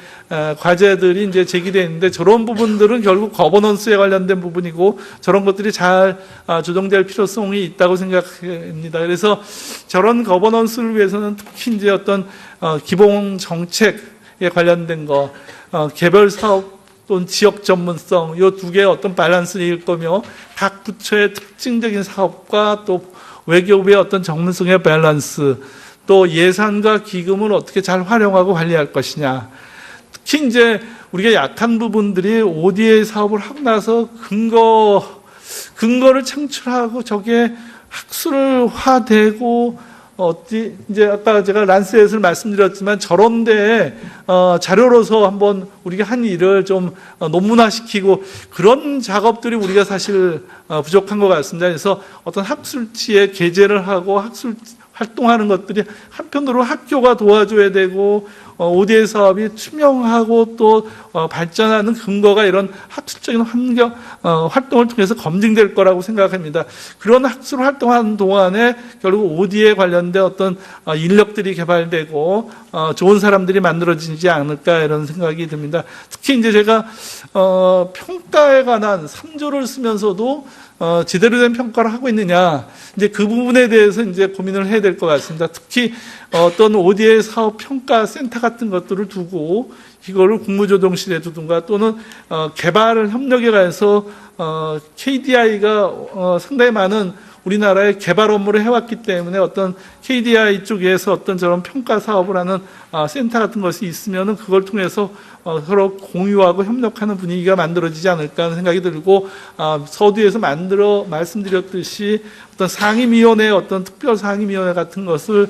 과제들이 이제 제기되어 있는데 저런 부분들은 결국 거버넌스에 관련된 부분이고 저런 것들이 잘 조정될 필요성이 있다고 생각합니다. 그래서 저런 거버넌스를 위해서는 특히 이제 어떤 기본 정책에 관련된 거, 개별 사업 또는 지역 전문성 이 두 개의 어떤 밸런스일 거며 각 부처의 특징적인 사업과 또 외교부의 어떤 전문성의 밸런스, 또 예산과 기금을 어떻게 잘 활용하고 관리할 것이냐. 특히 이제 우리가 약한 부분들이 ODA 사업을 하고 나서 근거를 창출하고 저게 학술화되고 이제 아까 제가 란셋을 말씀드렸지만 저런데 자료로서 한번 우리가 한 일을 좀 논문화시키고 그런 작업들이 우리가 사실 부족한 것 같습니다. 그래서 어떤 학술지에 게재를 하고 활동하는 것들이 한편으로 학교가 도와줘야 되고 ODA 사업이 투명하고 또 발전하는 근거가 이런 학술적인 환경 활동을 통해서 검증될 거라고 생각합니다. 그런 학술 활동하는 동안에 결국 ODA 관련된 어떤 인력들이 개발되고 좋은 사람들이 만들어지지 않을까 이런 생각이 듭니다. 특히 이제 제가 평가에 관한 3조를 쓰면서도 제대로 된 평가를 하고 있느냐, 이제 그 부분에 대해서 이제 고민을 해야 될 것 같습니다. 특히 어떤 ODA 사업 평가 센터 같은 것들을 두고 이거를 국무조정실에 두든가 또는 개발 협력에 가서 KDI가 상당히 많은 우리나라의 개발 업무를 해왔기 때문에 어떤 KDI 쪽에서 어떤 저런 평가 사업을 하는 센터 같은 것이 있으면은 그걸 통해서 서로 공유하고 협력하는 분위기가 만들어지지 않을까 하는 생각이 들고, 서두에서 말씀드렸듯이 어떤 상임위원회, 어떤 특별 상임위원회 같은 것을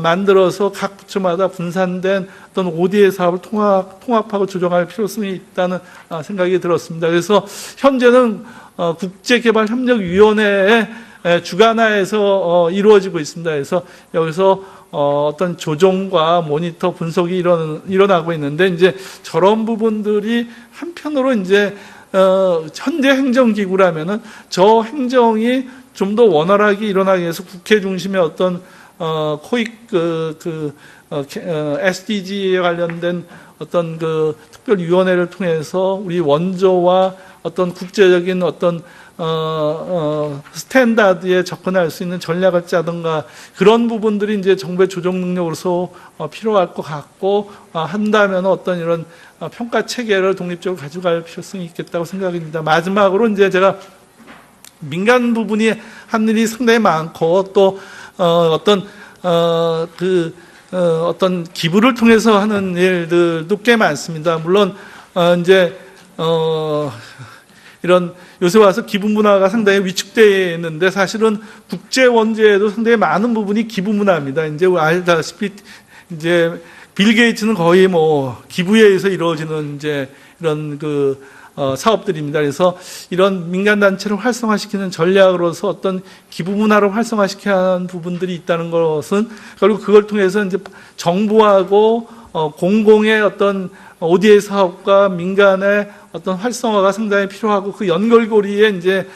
만들어서 각 부처마다 분산된 어떤 ODA 사업을 통합하고 조정할 필요성이 있다는 생각이 들었습니다. 그래서 현재는 국제개발협력위원회의 주관하에서 이루어지고 있습니다. 그래서 여기서 어떤 조정과 모니터 분석이 일어나고 있는데, 이제 저런 부분들이 한편으로 이제 현재 행정기구라면은 저 행정이 좀 더 원활하게 일어나기 위해서 국회 중심의 어떤 SDG에 관련된 어떤 그 특별위원회를 통해서 우리 원조와 어떤 국제적인 어떤 스탠다드에 접근할 수 있는 전략을 짜든가 그런 부분들이 이제 정부의 조정 능력으로서 필요할 것 같고, 한다면 어떤 이런 평가 체계를 독립적으로 가져갈 필요성이 있겠다고 생각합니다. 마지막으로 이제 제가 민간 부분이 한 일이 상당히 많고 또 어떤 기부를 통해서 하는 일들도 꽤 많습니다. 물론 이제 이런 요새 와서 기부 문화가 상당히 위축되어 있는데, 사실은 국제 원조에도 상당히 많은 부분이 기부 문화입니다. 이제 알다시피 이제 빌 게이츠는 거의 뭐 기부에 의해서 이루어지는 이제 이런 사업들입니다. 그래서 이런 민간 단체를 활성화시키는 전략으로서 어떤 기부 문화를 활성화시켜야 하는 부분들이 있다는 것은 결국 그걸 통해서 이제 정부하고 공공의 어떤 ODA 사업과 민간의 어떤 활성화가 상당히 필요하고, 그 연결고리에 이제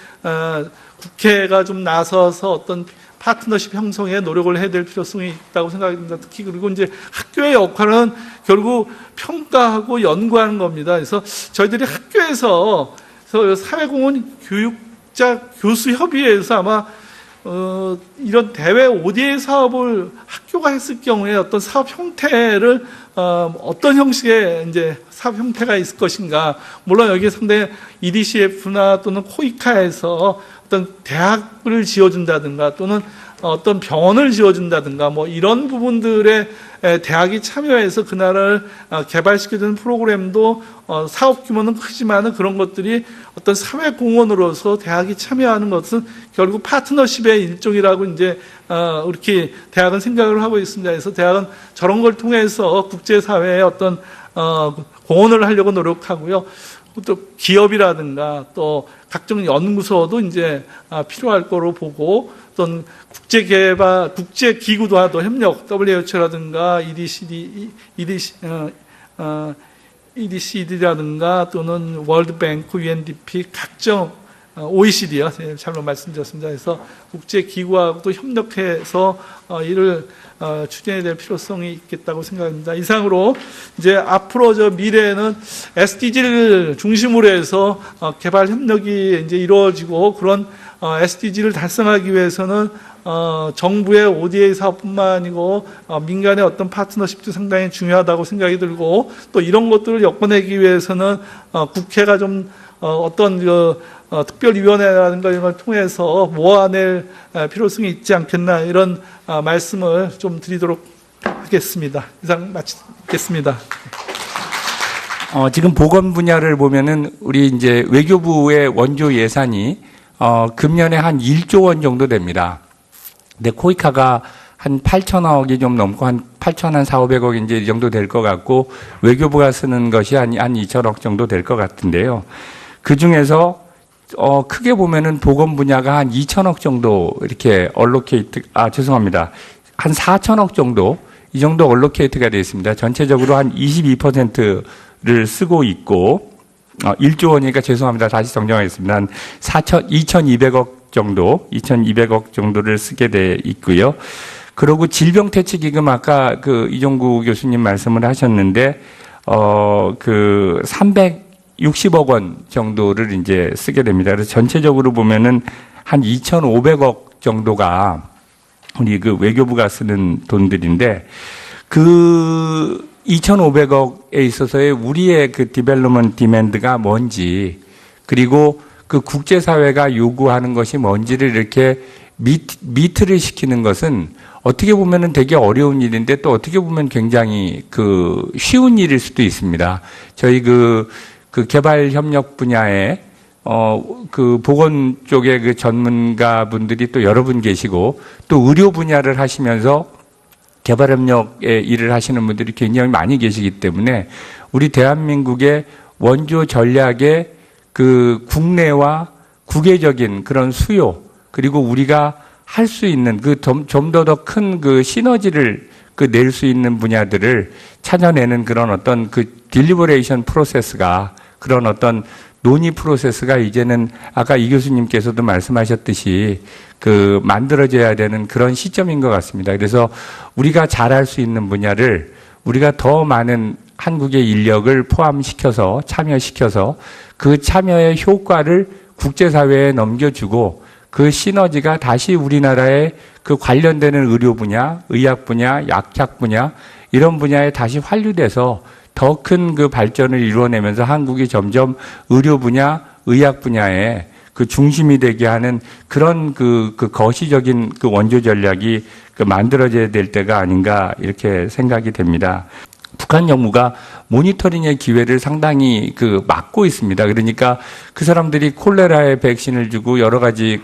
국회가 좀 나서서 어떤 파트너십 형성에 노력을 해야 될 필요성이 있다고 생각합니다. 특히 그리고 이제 학교의 역할은 결국 평가하고 연구하는 겁니다. 그래서 저희들이 학교에서 사회공헌 교육자 교수 협의회에서 아마 이런 대외 ODA 사업을 학교가 했을 경우에 어떤 사업 형태를 어떤 형식의 이제 사업 형태가 있을 것인가. 물론 여기에 상당히 EDCF나 또는 코이카에서 어떤 대학을 지어준다든가 또는 어떤 병원을 지어준다든가 뭐 이런 부분들에 대학이 참여해서 그 나라를 개발시켜주는 프로그램도 사업 규모는 크지만은 그런 것들이 어떤 사회 공헌으로서 대학이 참여하는 것은 결국 파트너십의 일종이라고 이제 이렇게 대학은 생각을 하고 있습니다. 그래서 대학은 저런 걸 통해서 국제사회에 어떤 공헌을 하려고 노력하고요. 또 기업이라든가 또 각종 연구소도 이제 필요할 거로 보고, 어떤 국제기구와도 협력, WHO라든가 EDCD라든가 또는 월드뱅크, UNDP, 각종 OECD요. 잘못 말씀드렸습니다. 그래서 국제기구하고도 협력해서 이를 추진해야 될 필요성이 있겠다고 생각합니다. 이상으로 이제 앞으로 저 미래에는 SDG를 중심으로 해서 개발 협력이 이제 이루어지고, 그런 SDG를 달성하기 위해서는 정부의 ODA 사업뿐만 아니고 민간의 어떤 파트너십도 상당히 중요하다고 생각이 들고, 또 이런 것들을 엮어내기 위해서는 국회가 좀 어떤 특별위원회라든가 이런 걸 통해서 모아낼 필요성이 있지 않겠나, 이런 말씀을 좀 드리도록 하겠습니다. 이상 마치겠습니다. 지금 보건 분야를 보면은 우리 이제 외교부의 원조 예산이 금년에 한 1조 원 정도 됩니다. 근데 코이카가 한 8천억이 좀 넘고 한 8,400억 이제 이 정도 될 것 같고, 외교부가 쓰는 것이 한 2천억 정도 될 것 같은데요. 그 중에서 크게 보면은 보건 분야가 한 2천억 정도 이렇게 죄송합니다. 한 4천억 정도 이 정도 얼로케이트가 되어 있습니다. 전체적으로 한 22%를 쓰고 있고 1조 원이니까 죄송합니다. 다시 정정하겠습니다. 한 2,200억 정도, 2,200억 정도를 쓰게 돼 있고요. 그리고 질병퇴치기금 아까 그 이종구 교수님 말씀을 하셨는데 그 360억 원 정도를 이제 쓰게 됩니다. 그래서 전체적으로 보면은 한 2,500억 정도가 우리 그 외교부가 쓰는 돈들인데 그 2,500억에 있어서의 우리의 그 디벨롭먼트 디맨드가 뭔지 그리고 그 국제사회가 요구하는 것이 뭔지를 이렇게 미트를 시키는 것은 어떻게 보면은 되게 어려운 일인데 또 어떻게 보면 굉장히 그 쉬운 일일 수도 있습니다. 저희 그 개발 협력 분야에 그 보건 쪽의 그 전문가 분들이 또 여러 분 계시고 또 의료 분야를 하시면서 개발협력의 일을 하시는 분들이 굉장히 많이 계시기 때문에 우리 대한민국의 원조 전략의 그 국내와 국외적인 그런 수요 그리고 우리가 할 수 있는 그 좀 더 큰 그 시너지를 그 낼 수 있는 분야들을 찾아내는 그런 어떤 그 딜리버레이션 프로세스가 그런 어떤 논의 프로세스가 이제는 아까 이 교수님께서도 말씀하셨듯이 그 만들어져야 되는 그런 시점인 것 같습니다. 그래서 우리가 잘할 수 있는 분야를 우리가 더 많은 한국의 인력을 포함시켜서 참여시켜서 그 참여의 효과를 국제사회에 넘겨주고 그 시너지가 다시 우리나라의 그 관련되는 의료 분야, 의학 분야, 약학 분야 이런 분야에 다시 환류돼서 더 큰 그 발전을 이루어내면서 한국이 점점 의료 분야, 의학 분야에 그 중심이 되게 하는 그런 그 거시적인 그 원조 전략이 그 만들어져야 될 때가 아닌가 이렇게 생각이 됩니다. 북한 정부가 모니터링의 기회를 상당히 그 막고 있습니다. 그러니까 그 사람들이 콜레라의 백신을 주고 여러 가지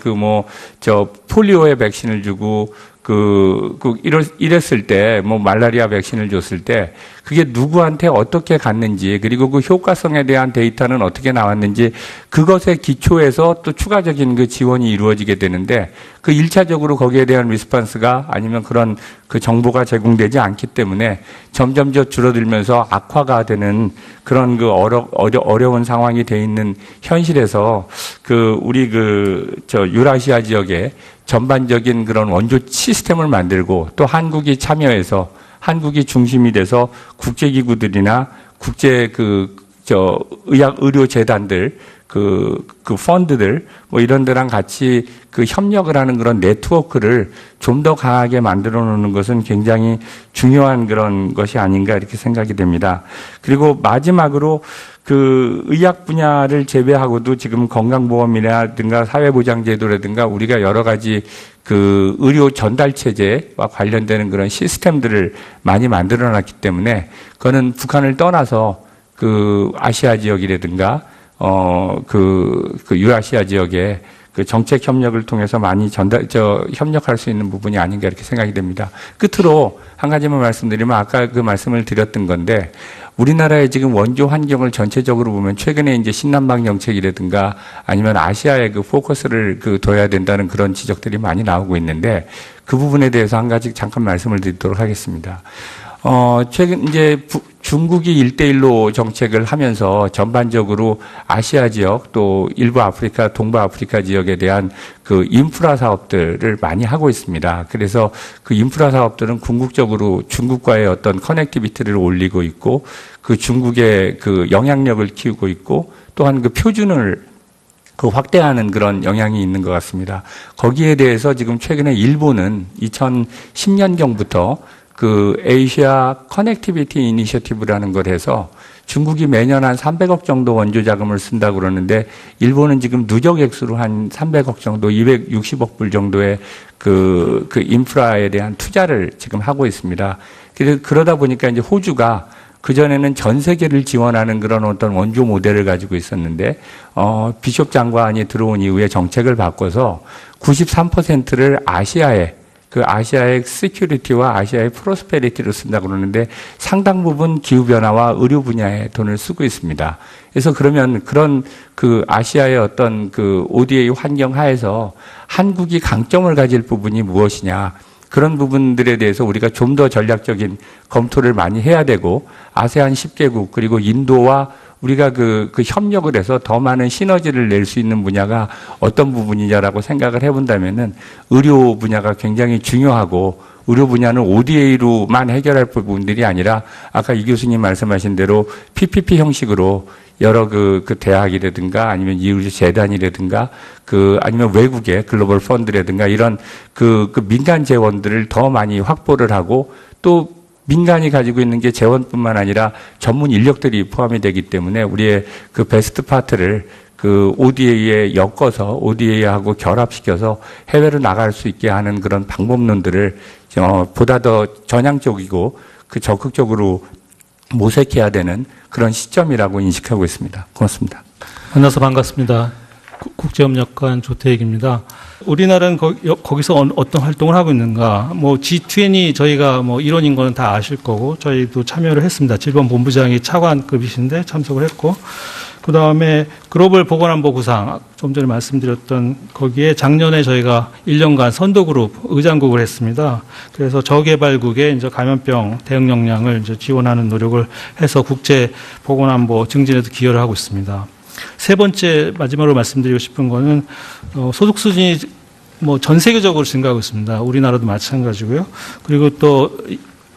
폴리오의 백신을 주고 이랬을 때, 말라리아 백신을 줬을 때, 그게 누구한테 어떻게 갔는지, 그리고 그 효과성에 대한 데이터는 어떻게 나왔는지, 그것에 기초해서 또 추가적인 그 지원이 이루어지게 되는데, 그 1차적으로 거기에 대한 리스폰스가 아니면 그런 그 정보가 제공되지 않기 때문에 점점 줄어들면서 악화가 되는 그런 그 어려운 상황이 돼 있는 현실에서 우리 유라시아 지역에 전반적인 그런 원조 시스템을 만들고 또 한국이 참여해서 한국이 중심이 돼서 국제기구들이나 국제 의료재단들 그 펀드들 이런 데랑 같이 그 협력을 하는 그런 네트워크를 좀 더 강하게 만들어 놓는 것은 굉장히 중요한 그런 것이 아닌가 이렇게 생각이 됩니다. 그리고 마지막으로 그 의학 분야를 제외하고도 지금 건강보험이라든가 사회보장제도라든가 우리가 여러 가지 그 의료 전달 체제와 관련되는 그런 시스템들을 많이 만들어 놨기 때문에 그거는 북한을 떠나서 그 아시아 지역이라든가 유라시아 지역에 그 정책 협력을 통해서 많이 협력할 수 있는 부분이 아닌가 이렇게 생각이 됩니다. 끝으로 한 가지만 말씀드리면 아까 그 말씀을 드렸던 건데 우리나라의 지금 원조 환경을 전체적으로 보면 최근에 이제 신남방 정책이라든가 아니면 아시아에 그 포커스를 둬야 된다는 그런 지적들이 많이 나오고 있는데 그 부분에 대해서 한 가지 잠깐 말씀을 드리도록 하겠습니다. 최근 이제 중국이 1대1로 정책을 하면서 전반적으로 아시아 지역 또 일부 아프리카, 동부 아프리카 지역에 대한 그 인프라 사업들을 많이 하고 있습니다. 그래서 그 인프라 사업들은 궁극적으로 중국과의 어떤 커넥티비티를 올리고 있고 그 중국의 그 영향력을 키우고 있고 또한 그 표준을 확대하는 그런 영향이 있는 것 같습니다. 거기에 대해서 지금 최근에 일본은 2010년경부터 그 에이시아 커넥티비티 이니셔티브라는 걸 해서 중국이 매년 한 300억 정도 원조 자금을 쓴다고 그러는데 일본은 지금 누적 액수로 한 300억 정도, 260억 불 정도의 그 인프라에 대한 투자를 지금 하고 있습니다. 그러다 보니까 이제 호주가 그전에는 전 세계를 지원하는 그런 어떤 원조 모델을 가지고 있었는데, 비숍 장관이 들어온 이후에 정책을 바꿔서 93%를 아시아의 시큐리티와 아시아의 프로스페리티로 쓴다고 그러는데 상당 부분 기후변화와 의료 분야에 돈을 쓰고 있습니다. 그래서 그러면 그런 그 아시아의 어떤 그 ODA 환경 하에서 한국이 강점을 가질 부분이 무엇이냐. 그런 부분들에 대해서 우리가 좀 더 전략적인 검토를 많이 해야 되고 아세안 10개국 그리고 인도와 우리가 그 협력을 해서 더 많은 시너지를 낼 수 있는 분야가 어떤 부분이냐라고 생각을 해본다면은 의료 분야가 굉장히 중요하고 의료 분야는 ODA로만 해결할 부분들이 아니라 아까 이 교수님 말씀하신 대로 PPP 형식으로 여러 그 대학이라든가 아니면 이의료 재단이라든가 아니면 외국의 글로벌 펀드라든가 이런 그 민간 재원들을 더 많이 확보를 하고 또 민간이 가지고 있는 게 재원뿐만 아니라 전문 인력들이 포함이 되기 때문에 우리의 그 베스트 파트를 그 ODA에 엮어서 ODA하고 결합시켜서 해외로 나갈 수 있게 하는 그런 방법론들을 보다 더 전향적이고 그 적극적으로 모색해야 되는 그런 시점이라고 인식하고 있습니다. 고맙습니다. 만나서 반갑습니다. 국제협력관 조태익입니다. 우리나라는 거기서 어떤 활동을 하고 있는가? 뭐 G20 저희가 뭐 일원인 거는 다 아실 거고 저희도 참여를 했습니다. 질병 본부장이 차관급이신데 참석을 했고 그 다음에 글로벌 보건안보 구상 좀 전에 말씀드렸던 거기에 작년에 저희가 1년간 선도그룹 의장국을 했습니다. 그래서 저개발국의 이제 감염병 대응 역량을 이제 지원하는 노력을 해서 국제 보건안보 증진에도 기여를 하고 있습니다. 세 번째 마지막으로 말씀드리고 싶은 거는 소득 수준이 뭐 전 세계적으로 증가하고 있습니다. 우리나라도 마찬가지고요. 그리고 또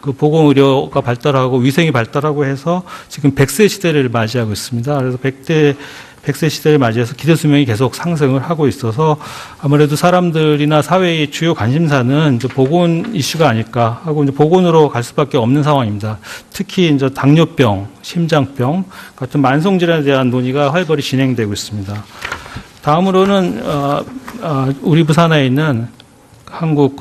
그 보건의료가 발달하고 위생이 발달하고 해서 지금 100세 시대를 맞이하고 있습니다. 그래서 100세 시대를 맞이해서 기대 수명이 계속 상승을 하고 있어서 아무래도 사람들이나 사회의 주요 관심사는 이제 보건 이슈가 아닐까 하고 이제 보건으로 갈 수밖에 없는 상황입니다. 특히 이제 당뇨병, 심장병 같은 만성 질환에 대한 논의가 활발히 진행되고 있습니다. 다음으로는 우리 부산에 있는 한국